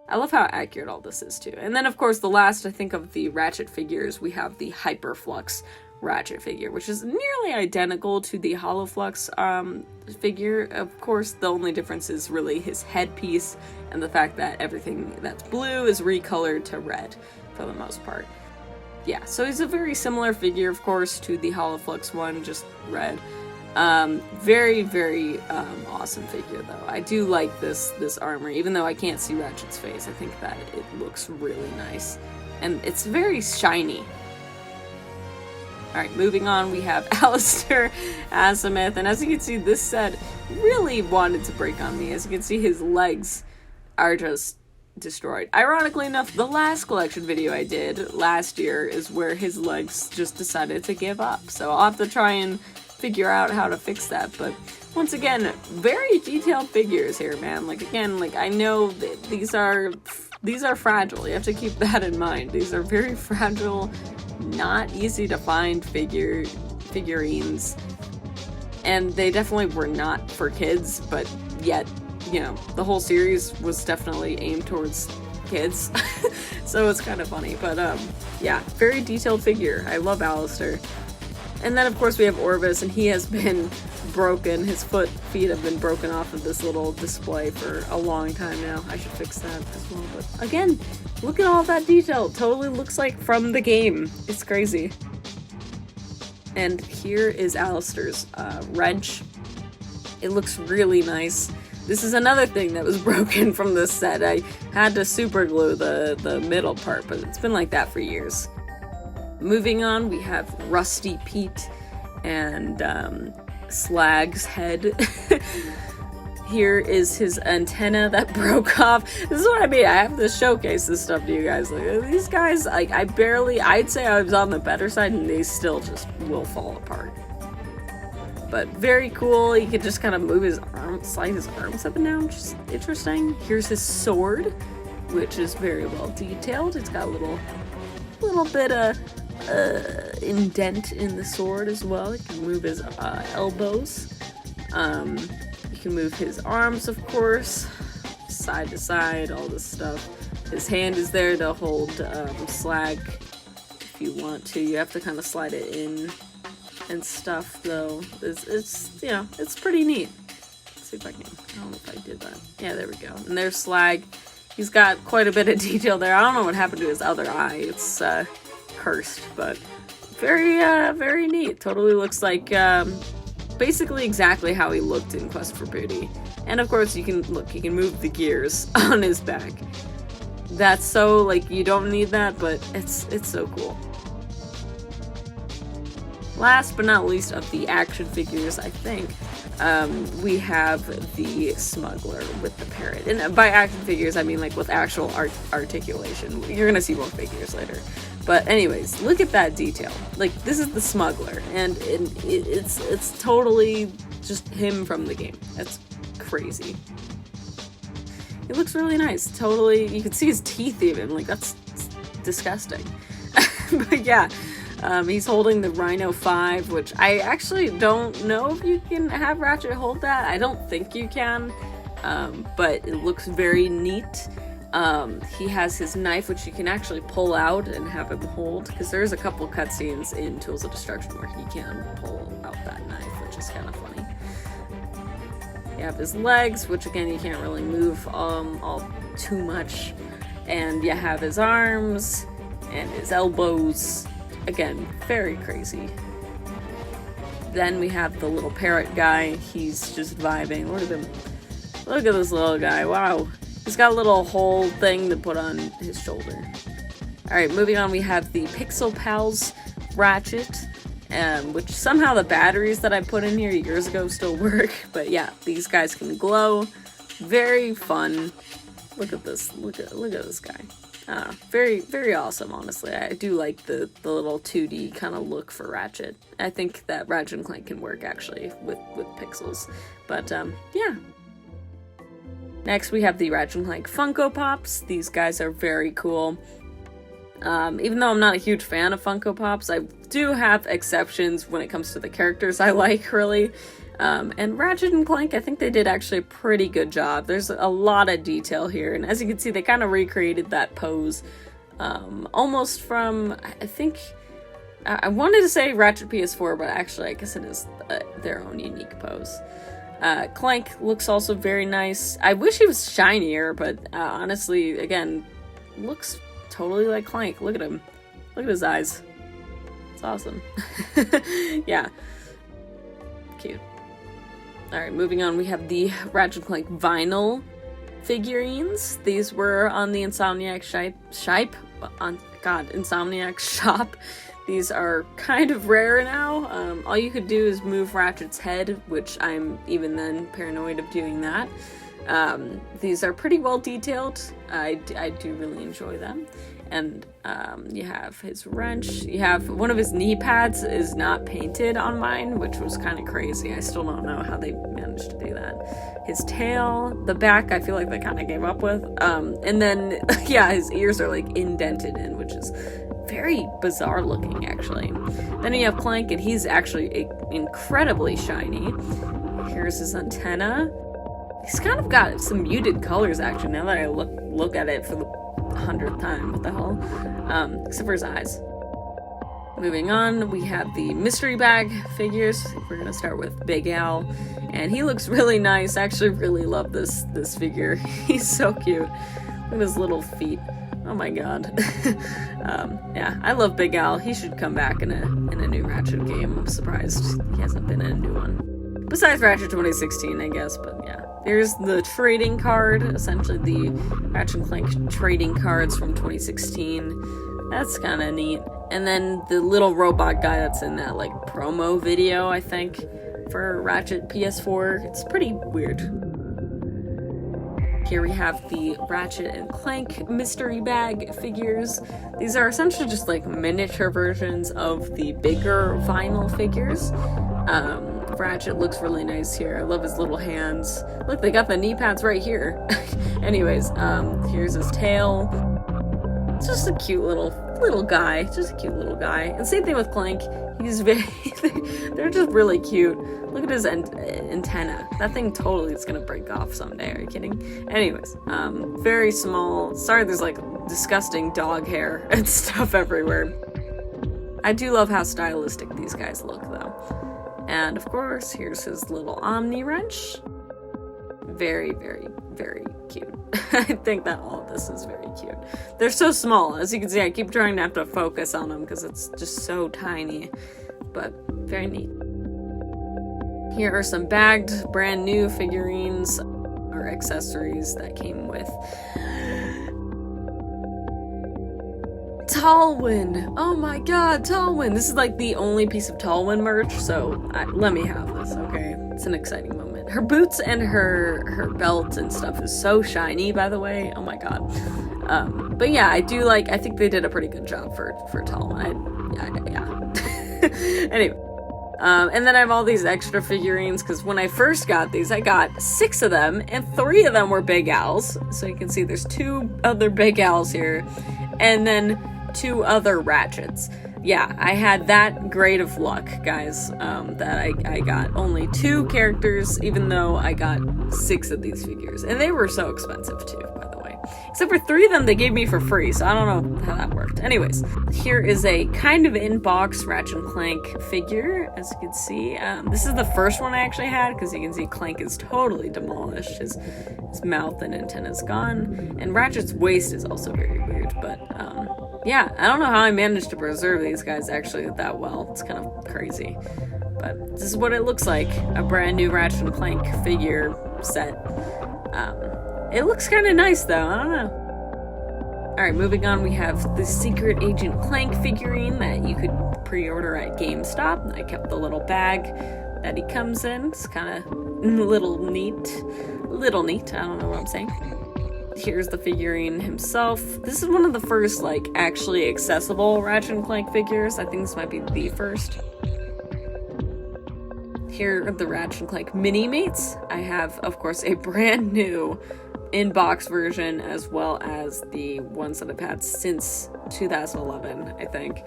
I love how accurate all this is, too. And then, of course, the last, I think, of the Ratchet figures, we have the Hyperflux Ratchet figure, which is nearly identical to the Holoflux figure. Of course, the only difference is really his headpiece and the fact that everything that's blue is recolored to red for the most part. Yeah, so he's a very similar figure, of course, to the Holoflux one, just red. Very, very awesome figure, though. I do like this armor, even though I can't see Ratchet's face. I think that it looks really nice, and it's very shiny. Alright, moving on, we have Alistair Azimuth, and as you can see, this set really wanted to break on me. As you can see, his legs are just destroyed. Ironically enough, the last collection video I did last year is where his legs just decided to give up, so I'll have to try and figure out how to fix that. But once again, very detailed figures here, man. Like, again, like, I know that these are fragile. You have to keep that in mind. These are very fragile, not easy to find figurines, and they definitely were not for kids, but yet, you know, the whole series was definitely aimed towards kids. So it's kind of funny, but yeah, very detailed figure. I love Alistair. And then, of course, we have Orvis, and he has been broken. His feet have been broken off of this little display for a long time now. I should fix that as well. But again, look at all that detail. It totally looks like from the game. It's crazy. And here is Alistair's wrench. It looks really nice. This is another thing that was broken from this set. I had to super glue the middle part, but it's been like that for years. Moving on, we have Rusty Pete and Slag's head. Here is his antenna that broke off. This is what I mean. I have to showcase this stuff to you guys. Like, these guys, like, I'd say I was on the better side, and they still just will fall apart. But very cool. He could just kind of move his arm, slide his arms up and down, which is interesting. Here's his sword, which is very well detailed. It's got a little bit of indent in the sword as well. He can move his elbows. You can move his arms, of course, side to side, all this stuff. His hand is there to hold Slag if you want to. You have to kind of slide it in and stuff, though. It's you know, it's pretty neat. Let's see if I don't know if I did that. Yeah, there we go. And there's Slag. He's got quite a bit of detail there. I don't know what happened to his other eye. It's cursed, but very neat. Totally looks like basically exactly how he looked in Quest for Booty. And of course, you can move the gears on his back. That's so, like, you don't need that, but it's so cool. Last but not least of the action figures, I think, we have the Smuggler with the parrot. And by action figures, I mean, like, with actual articulation. You're gonna see more figures later. But anyways, look at that detail. Like, this is the Smuggler, and it's totally just him from the game. That's crazy. It looks really nice. Totally, you can see his teeth even. Like, that's disgusting. But yeah. He's holding the Rhino 5, which I actually don't know if you can have Ratchet hold that. I don't think you can, but it looks very neat. He has his knife, which you can actually pull out and have him hold, because there's a couple cutscenes in Tools of Destruction where he can pull out that knife, which is kind of funny. You have his legs, which again, you can't really move all too much, and you have his arms and his elbows. Again, very crazy. Then we have the little parrot guy. He's just vibing. Look at him. Look at this little guy. Wow. He's got a little hole thing to put on his shoulder. Alright, moving on, we have the Pixel Pals Ratchet, which somehow the batteries that I put in here years ago still work. But yeah, these guys can glow. Very fun. Look at this. Look at this guy. Very, very awesome, honestly. I do like the little 2D kind of look for Ratchet. I think that Ratchet Clank can work, actually, with pixels. But, yeah. Next, we have the Ratchet Clank Funko Pops. These guys are very cool. Even though I'm not a huge fan of Funko Pops, I do have exceptions when it comes to the characters I like, really. And Ratchet and Clank, I think they did actually a pretty good job. There's a lot of detail here, and as you can see, they kind of recreated that pose, almost from, I think, I wanted to say Ratchet PS4, but actually I guess it is their own unique pose. Clank looks also very nice. I wish he was shinier, but honestly, again, looks totally like Clank. Look at him. Look at his eyes. It's awesome. Yeah. Cute. Alright, moving on, we have the Ratchet Clank vinyl figurines. These were on the Insomniac Insomniac shop. These are kind of rare now. All you could do is move Ratchet's head, which I'm even then paranoid of doing that. These are pretty well detailed. I do really enjoy them. And you have his wrench. You have one of his knee pads is not painted on mine, which was kind of crazy. I still don't know how they managed to do that. His tail, the back, I feel like they kind of gave up with. And then, yeah, his ears are like indented in, which is very bizarre looking, actually. Then you have Clank, and he's actually incredibly shiny. Here's his antenna. He's kind of got some muted colors, actually, now that I look at it for the 100th time. What the hell? Except for his eyes. Moving on, we have the mystery bag figures. We're gonna start with Big Al, and he looks really nice. I actually really love this figure. He's so cute. Look at his little feet. Oh my god. Yeah, I love Big Al. He should come back in a new Ratchet game. I'm surprised he hasn't been in a new one. Besides Ratchet 2016, I guess, but yeah. There's the trading card, essentially the Ratchet Clank trading cards from 2016. That's kind of neat. And then the little robot guy that's in that, like, promo video, I think, for Ratchet PS4. It's pretty weird. Here we have the Ratchet and Clank mystery bag figures. These are essentially just, like, miniature versions of the bigger vinyl figures. Ratchet looks really nice here. I love his little hands. Look, they got the knee pads right here. Anyways, here's his tail. It's just a cute little guy. Just a cute little guy. And same thing with Clank. He's they're just really cute. Look at his antenna. That thing totally is gonna break off someday. Are you kidding? Anyways, very small. Sorry, there's like disgusting dog hair and stuff everywhere. I do love how stylistic these guys look, though. And of course, here's his little Omni wrench. Very, very, very cute. I think that all of this is very cute. They're so small. As you can see, I keep trying to have to focus on them because it's just so tiny. But very neat. Here are some bagged, brand new figurines or accessories that came with Tallwyn. Oh my god, Tallwyn. This is like the only piece of Tallwyn merch, so let me have this, okay? It's an exciting moment. Her boots and her belt and stuff is so shiny, by the way. Oh my god. But yeah, I think they did a pretty good job for Tallwyn. Yeah. Anyway. And then I have all these extra figurines, because when I first got these, I got 6 of them, and 3 of them were Big Al's. So you can see there's 2 other Big Al's here, and then 2 other Ratchets. Yeah, I had that great of luck, guys, that I got only 2 characters, even though I got 6 of these figures. And they were so expensive, too, by the way. Except for 3 of them they gave me for free, so I don't know how that worked. Anyways, here is a kind of in-box Ratchet & Clank figure, as you can see. This is the first one I actually had, because you can see Clank is totally demolished. His mouth and antenna's gone. And Ratchet's waist is also very weird, but, yeah, I don't know how I managed to preserve these guys actually that well. It's kind of crazy. But this is what it looks like, a brand new Ratchet Clank figure set. It looks kind of nice though, I don't know. Alright, moving on, we have the Secret Agent Clank figurine that you could pre-order at GameStop. I kept the little bag that he comes in. It's kind of little neat, I don't know what I'm saying. Here's the figurine himself. This is one of the first, like, actually accessible Ratchet & Clank figures. I think this might be the first. Here are the Ratchet & Clank mini-mates. I have, of course, a brand new in-box version, as well as the ones that I've had since 2011, I think.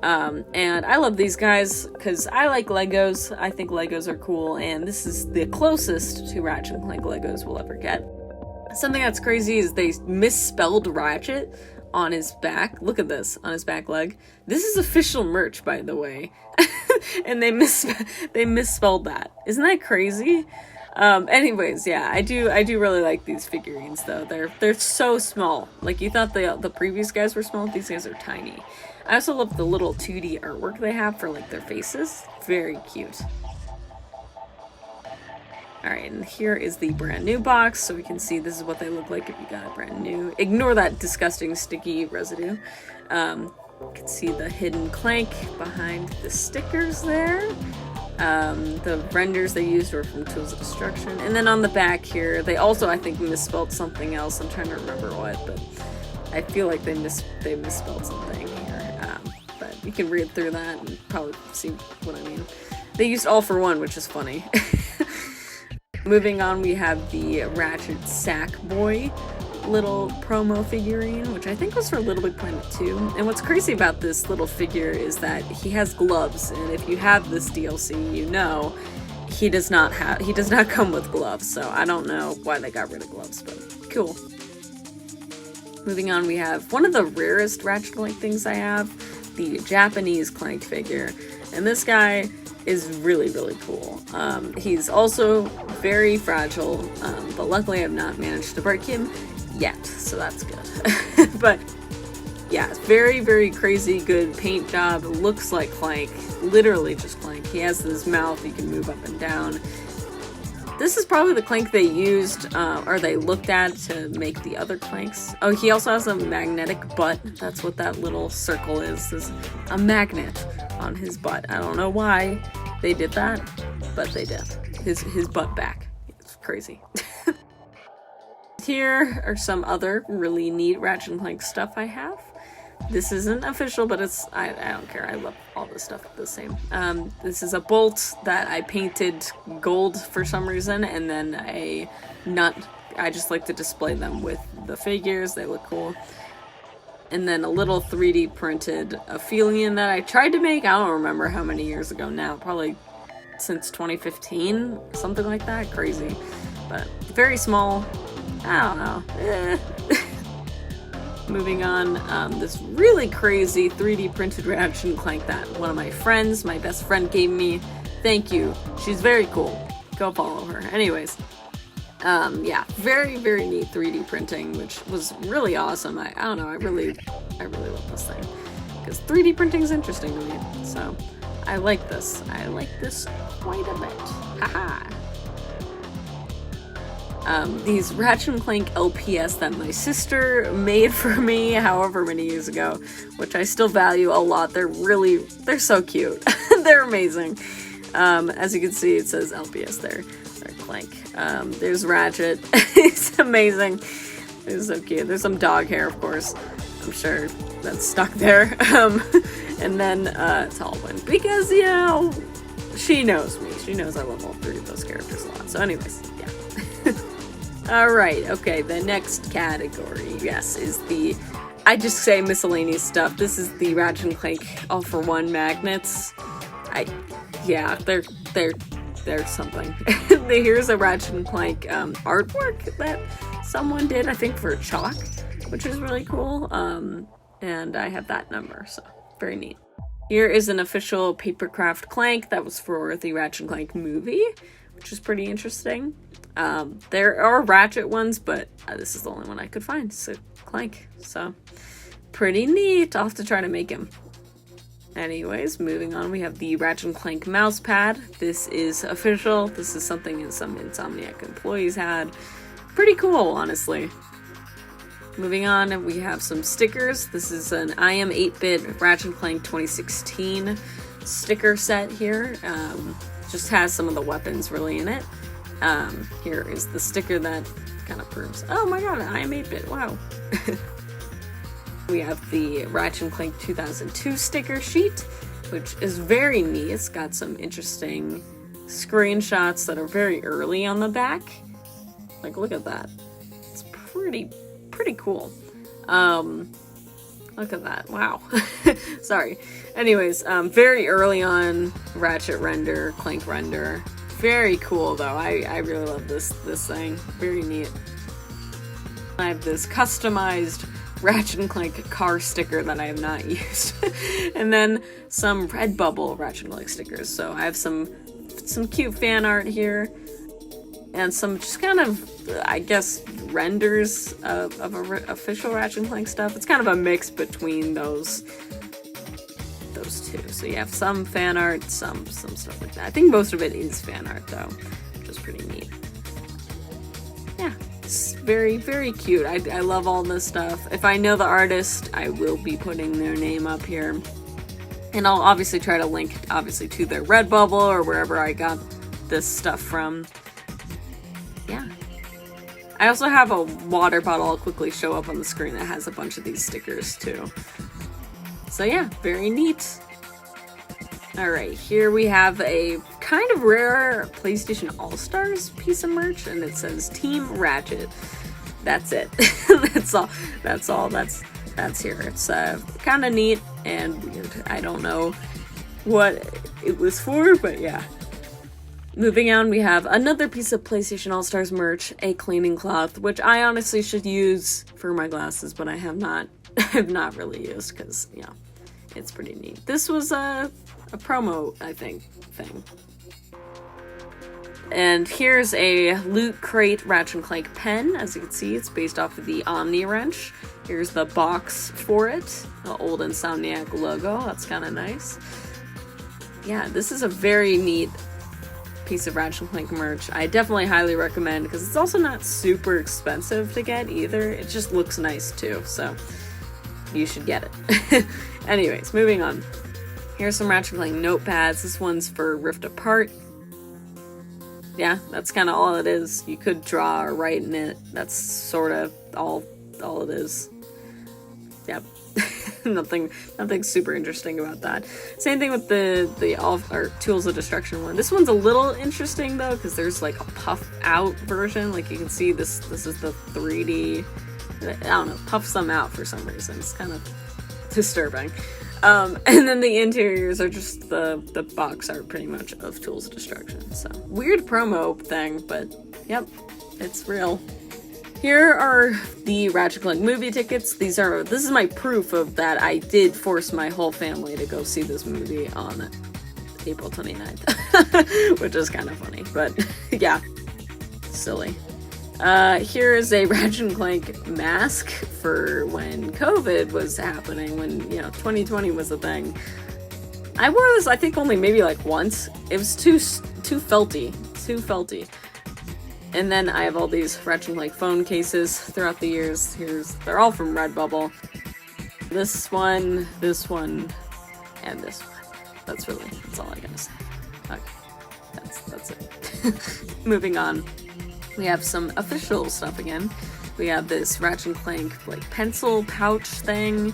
And I love these guys because I like Legos. I think Legos are cool, and this is the closest to Ratchet & Clank Legos we'll ever get. Something that's crazy is they misspelled Ratchet on his back. Look at this, on his back leg. This is official merch, by the way. And they misspelled that. Isn't that crazy? Anyways, yeah, I do really like these figurines though. They're so small. Like, you thought the previous guys were small, these guys are tiny. I also love the little 2D artwork they have for, like, their faces. Very cute. Alright, and here is the brand new box, so we can see this is what they look like if you got it brand new. Ignore that disgusting sticky residue. You can see the hidden Clank behind the stickers there. The renders they used were from Tools of Destruction. And then on the back here, they also, I think, misspelled something else. I'm trying to remember what, but I feel like they misspelled something here. But you can read through that and probably see what I mean. They used All for One, which is funny. Moving on, we have the Ratchet Sackboy little promo figurine, which I think was for Little Big Planet 2. And what's crazy about this little figure is that he has gloves, and if you have this DLC, you know he does not come with gloves, so I don't know why they got rid of gloves, but cool. Moving on, we have one of the rarest Ratchet Clank things I have, the Japanese Clank figure, and this guy is really, really cool. He's also very fragile, but luckily I've not managed to break him yet, so that's good. But yeah, it's very, very crazy good paint job. It looks like Clank, literally just Clank. He has this mouth, he can move up and down. This is probably the Clank they used, or they looked at to make the other Clanks. Oh, he also has a magnetic butt. That's what that little circle is a magnet on his butt. I don't know why they did that, but they did. His butt back. It's crazy. Here are some other really neat Ratchet & Clank stuff I have. This isn't official, but I don't care. I love all this stuff the same. This is a bolt that I painted gold for some reason, and then a nut. I just like to display them with the figures. They look cool. And then a little 3D printed Aphelion that I tried to make. I don't remember how many years ago now. Probably since 2015, something like that. Crazy. But very small. I don't know. Moving on, this really crazy 3D printed Ratchet & Clank that one of my friends, my best friend, gave me. Thank you. She's very cool. Go follow her. Anyways, yeah, very, very neat 3D printing, which was really awesome. I don't know, I really love this thing. Because 3D printing is interesting to me, so I like this. I like this quite a bit. Haha! These Ratchet & Clank LPS that my sister made for me however many years ago, which I still value a lot. They're so cute. They're amazing. As you can see, it says LPS there. Or Clank. There's Ratchet. It's amazing. It's so cute. There's some dog hair, of course. I'm sure that's stuck there. And then, Talwyn. Because, you know, she knows me. She knows I love all three of those characters a lot. So anyways, yeah. Alright, okay, the next category, yes, is the, I just say miscellaneous stuff. This is the Ratchet & Clank all-for-one magnets. Yeah, they're something. Here's a Ratchet & Clank artwork that someone did, I think for chalk, which is really cool, and I have that number, so very neat. Here is an official papercraft Clank that was for the Ratchet & Clank movie, which is pretty interesting. There are Ratchet ones, but this is the only one I could find, so Clank, so pretty neat. I'll have to try to make him. Anyways, moving on, we have the Ratchet Clank mouse pad. This is official. This is something that some Insomniac employees had. Pretty cool, honestly. Moving on, we have some stickers. This is an I Am 8-Bit Ratchet Clank 2016 sticker set here. Just has some of the weapons really in it. Here is the sticker that kind of proves, oh my god, I Am 8-Bit, wow. We have the Ratchet Clank 2002 sticker sheet, which is very neat. It's got some interesting screenshots that are very early on the back. Like, look at that. It's pretty cool. Look at that. Wow. Sorry. Anyways, very early on Ratchet render, Clank render. Very cool though. I really love this thing. Very neat. I have this customized Ratchet & Clank car sticker that I have not used. And then some Redbubble Ratchet & Clank stickers. So I have some cute fan art here. And some just kind of, I guess, renders of official Ratchet & Clank stuff. It's kind of a mix between those two. So you have some fan art, some stuff like that. I think most of it is fan art though, which is pretty neat. Yeah, it's very, very cute. I love all this stuff. If I know the artist, I will be putting their name up here. And I'll obviously try to link, obviously, to their Redbubble or wherever I got this stuff from. Yeah. I also have a water bottle I'll quickly show up on the screen that has a bunch of these stickers too. So yeah, very neat. Alright, here we have a kind of rare PlayStation All-Stars piece of merch, and it says Team Ratchet. That's it. That's all that's here. It's kind of neat and weird. I don't know what it was for, but yeah. Moving on, we have another piece of PlayStation All-Stars merch, a cleaning cloth, which I honestly should use for my glasses, but I have not really used because, you know, it's pretty neat. This was a promo, I think, thing. And here's a Loot Crate Ratchet & Clank pen. As you can see, it's based off of the Omni Wrench. Here's the box for it, the old Insomniac logo. That's kind of nice. Yeah, this is a very neat piece of Ratchet & Clank merch. I definitely highly recommend because it's also not super expensive to get either. It just looks nice too, so you should get it. Anyways, moving on. Here's some Ratchet & Clank notepads. This one's for Rift Apart. Yeah, that's kind of all it is. You could draw or write in it. That's sort of all it is. Yep. nothing super interesting about that. Same thing with the Tools of Destruction one. This one's a little interesting though, because there's like a puff out version. Like you can see this is the 3D. I don't know, puffs them out for some reason. It's kind of disturbing. And then the interiors are just the box art pretty much of Tools of Destruction. So weird promo thing, but yep, it's real. Here are the Ratchet Clank movie tickets. This is my proof of that I did force my whole family to go see this movie on April 29th, which is kind of funny, but yeah, silly. Here is a Ratchet Clank mask for when COVID was happening, when, 2020 was a thing. I think only maybe like once. It was too felty. And then I have all these Ratchet Clank phone cases throughout the years. They're all from Redbubble. This one, and this one. That's all I gotta say. Okay, that's it. Moving on. We have some official stuff again. We have this Ratchet Clank pencil pouch thing.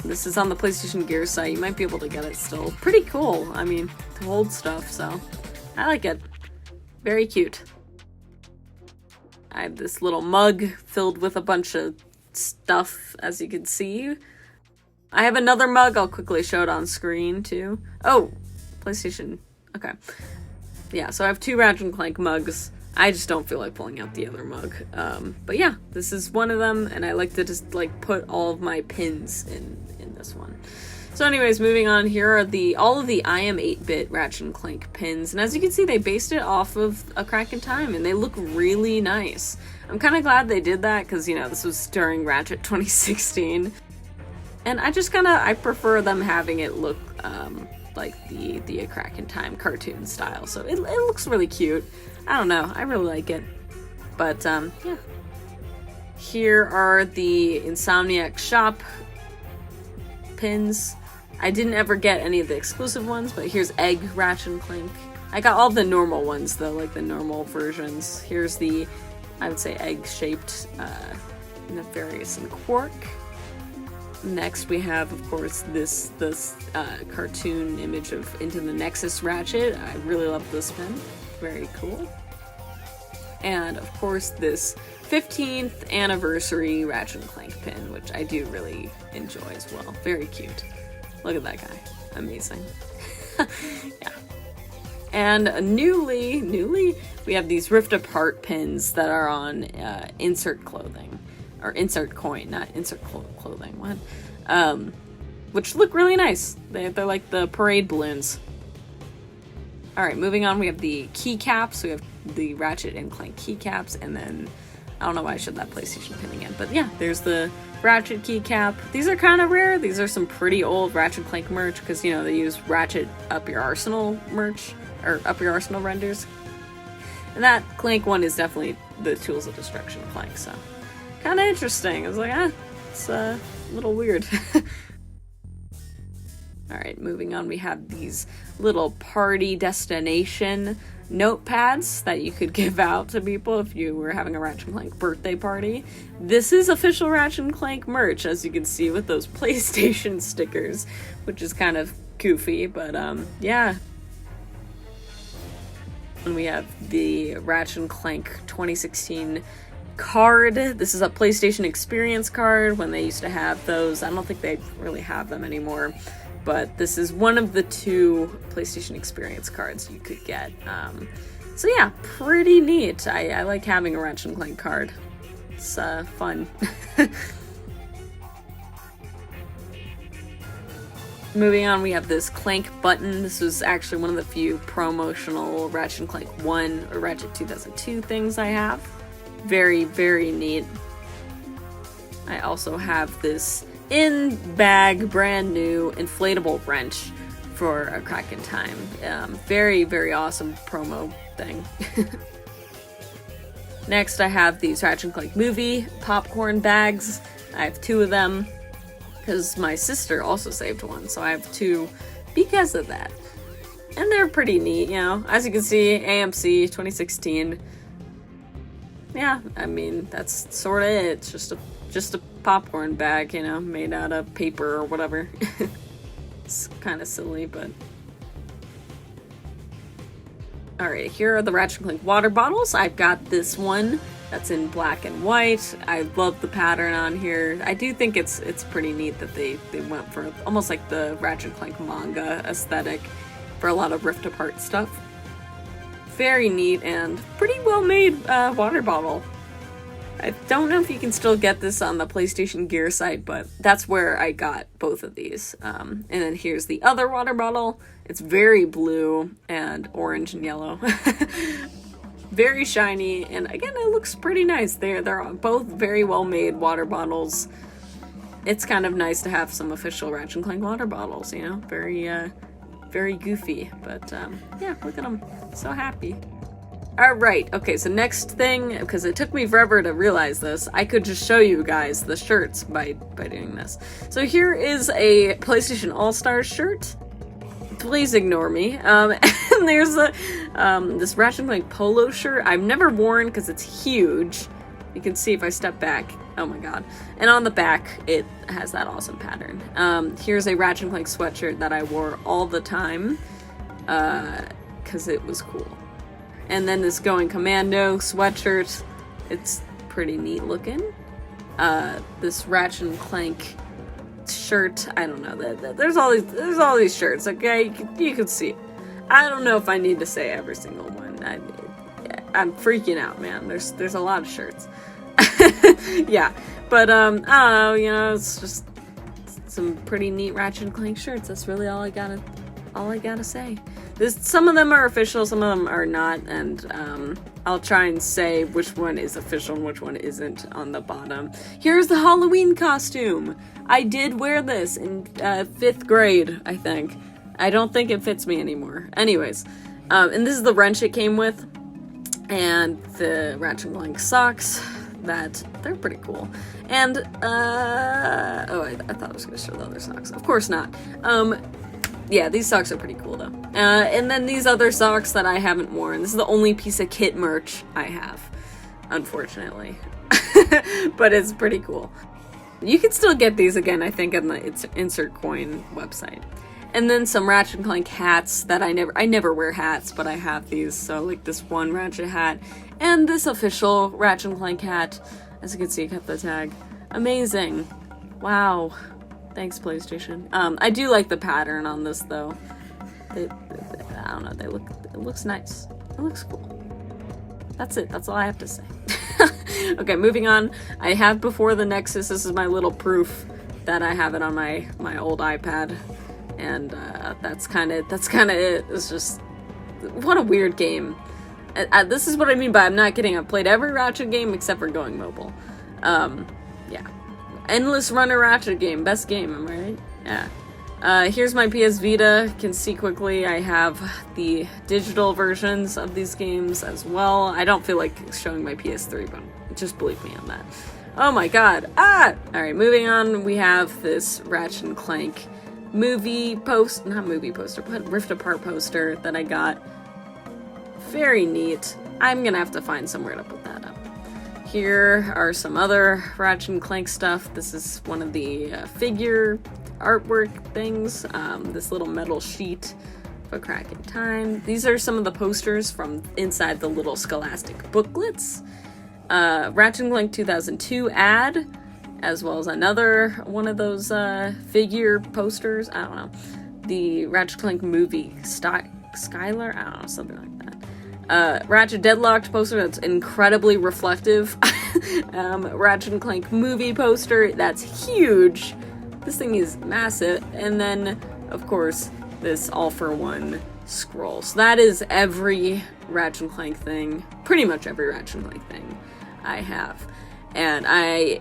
This is on the PlayStation Gear site. You might be able to get it still. Pretty cool. I mean, to hold stuff, so I like it. Very cute. I have this little mug filled with a bunch of stuff, as you can see. I have another mug. I'll quickly show it on screen, too. Oh, PlayStation. Okay. Yeah, so I have 2 Ratchet Clank mugs. I just don't feel like pulling out the other mug. But yeah, this is one of them, and I like to just, put all of my pins in this one. So anyways, moving on, here are all of the I Am 8-Bit Ratchet & Clank pins, and as you can see, they based it off of A Crack in Time, and they look really nice. I'm kind of glad they did that, because, this was during Ratchet 2016. And I prefer them having it look like the A Crack in Time cartoon style. So it looks really cute. I don't know, I really like it. But yeah. Here are the Insomniac Shop pins. I didn't ever get any of the exclusive ones, but here's Egg Ratchet Clank. I got all the normal ones though, like the normal versions. Here's the, I would say, egg-shaped Nefarious and Quark. Next we have, of course, this cartoon image of Into the Nexus Ratchet. I really love this pin. Very cool. And of course this 15th anniversary Ratchet Clank pin, which I do really enjoy as well. Very cute. Look at that guy. Amazing. Yeah. And newly, we have these Rift Apart pins that are on insert clothing. Or insert coin, not insert clothing. What? Which look really nice. They're like the parade balloons. Alright, moving on, we have the keycaps. We have the Ratchet and Clank keycaps, and then I don't know why I showed that PlayStation pin again, but yeah, there's the Ratchet keycap. These are kind of rare. These are some pretty old Ratchet Clank merch, because, you know, they use Ratchet Up Your Arsenal merch, or Up Your Arsenal renders. And that Clank one is definitely the Tools of Destruction Clank, so kind of interesting. I was like, it's a little weird. Alright, moving on, we have these little party destination notepads that you could give out to people if you were having a Ratchet Clank birthday party. This is official Ratchet Clank merch, as you can see, with those PlayStation stickers, which is kind of goofy, but yeah. And we have the Ratchet Clank 2016 card. This is a PlayStation Experience card, when they used to have those. I don't think they really have them anymore. But this is one of the 2 PlayStation Experience cards you could get. So yeah, pretty neat. I like having a Ratchet Clank card. It's fun. Moving on, we have this Clank button. This was actually one of the few promotional Ratchet Clank 1 or Ratchet 2002 things I have. Very, very neat. I also have this in-bag, brand new inflatable wrench for A Crack in Time. Very, very awesome promo thing. Next, I have these Ratchet Clank movie popcorn bags. I have 2 of them, because my sister also saved one, so I have 2 because of that. And they're pretty neat, you know. As you can see, AMC 2016. Yeah, I mean, that's sort of it. It's just a popcorn bag, you know, made out of paper or whatever. It's kind of silly, but... Alright, here are the Ratchet Clank water bottles. I've got this one that's in black and white. I love the pattern on here. I do think it's pretty neat that they went for almost like the Ratchet Clank manga aesthetic for a lot of Rift Apart stuff. Very neat and pretty well made water bottle. I don't know if you can still get this on the PlayStation Gear site, but that's where I got both of these. And then here's the other water bottle. It's very blue and orange and yellow. Very shiny, and again, it looks pretty nice. They're both very well made water bottles. It's kind of nice to have some official Ratchet Clank water bottles, you know? Very goofy, but yeah, look at them. So happy. Alright, okay, so next thing, because it took me forever to realize this, I could just show you guys the shirts by doing this. So here is a PlayStation All-Stars shirt. Please ignore me. And there's this Ratchet Clank polo shirt I've never worn because it's huge. You can see if I step back. Oh my god. And on the back, it has that awesome pattern. Here's a Ratchet Clank sweatshirt that I wore all the time because it was cool. And then this Going Commando sweatshirt. It's pretty neat looking. This Ratchet Clank shirt. I don't know. There's all these shirts. Okay, you can see. I don't know if I need to say every single one. I'm freaking out, man. There's a lot of shirts. Yeah, but I don't know. You know, it's just some pretty neat Ratchet Clank shirts. That's really all I gotta say. Some of them are official, some of them are not, and I'll try and say which one is official and which one isn't on the bottom. Here's the Halloween costume. I did wear this in 5th grade, I think. I don't think it fits me anymore. Anyways, and this is the wrench it came with, and the Ratchet Clank socks. They're pretty cool. And, I thought I was going to show the other socks. Of course not. Yeah, these socks are pretty cool, though. And then these other socks that I haven't worn. This is the only piece of kit merch I have, unfortunately. But it's pretty cool. You can still get these again, I think, on the Insert Coin website. And then some Ratchet Clank hats that I never wear hats, but I have these. So, like, this one Ratchet hat and this official Ratchet Clank hat. As you can see, I kept the tag. Amazing. Wow. Thanks, PlayStation. I do like the pattern on this, though. I don't know, it looks nice. It looks cool. That's it. That's all I have to say. Okay, moving on. I have Before the Nexus. This is my little proof that I have it on my old iPad. And that's kind of it. It's just, what a weird game. This is what I mean by I'm not kidding. I've played every Ratchet game except for going mobile. Yeah. Endless Runner Ratchet game. Best game, am I right? Yeah. Here's my PS Vita. You can see quickly I have the digital versions of these games as well. I don't feel like showing my PS3, but just believe me on that. Oh my god. Alright, moving on. We have this Ratchet Clank not movie poster, but Rift Apart poster that I got. Very neat. I'm gonna have to find somewhere to put that up. Here are some other Ratchet Clank stuff. This is one of the figure artwork things. This little metal sheet for Crack in Time. These are some of the posters from inside the little Scholastic booklets. Ratchet Clank 2002 ad, as well as another one of those figure posters. I don't know. The Ratchet Clank movie, Skylar? I don't know, something like that. Ratchet Deadlocked poster that's incredibly reflective. Ratchet Clank movie poster that's huge. This thing is massive. And then, of course, this all-for-one scroll. So that is every Ratchet Clank thing. Pretty much every Ratchet Clank thing I have. And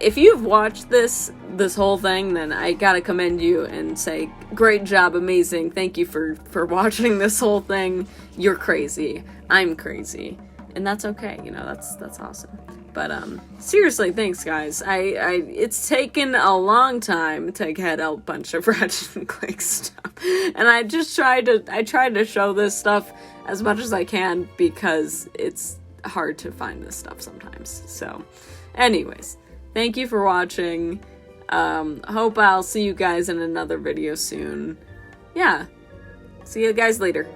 if you've watched this whole thing, then I gotta commend you and say, great job, amazing, thank you for watching this whole thing. You're crazy. I'm crazy. And that's okay, you know, that's awesome. But, seriously, thanks, guys. It's taken a long time to get a bunch of Ratchet Clank stuff. And I tried to show this stuff as much as I can because it's hard to find this stuff sometimes, so... Anyways, thank you for watching. Hope I'll see you guys in another video soon. Yeah. See you guys later.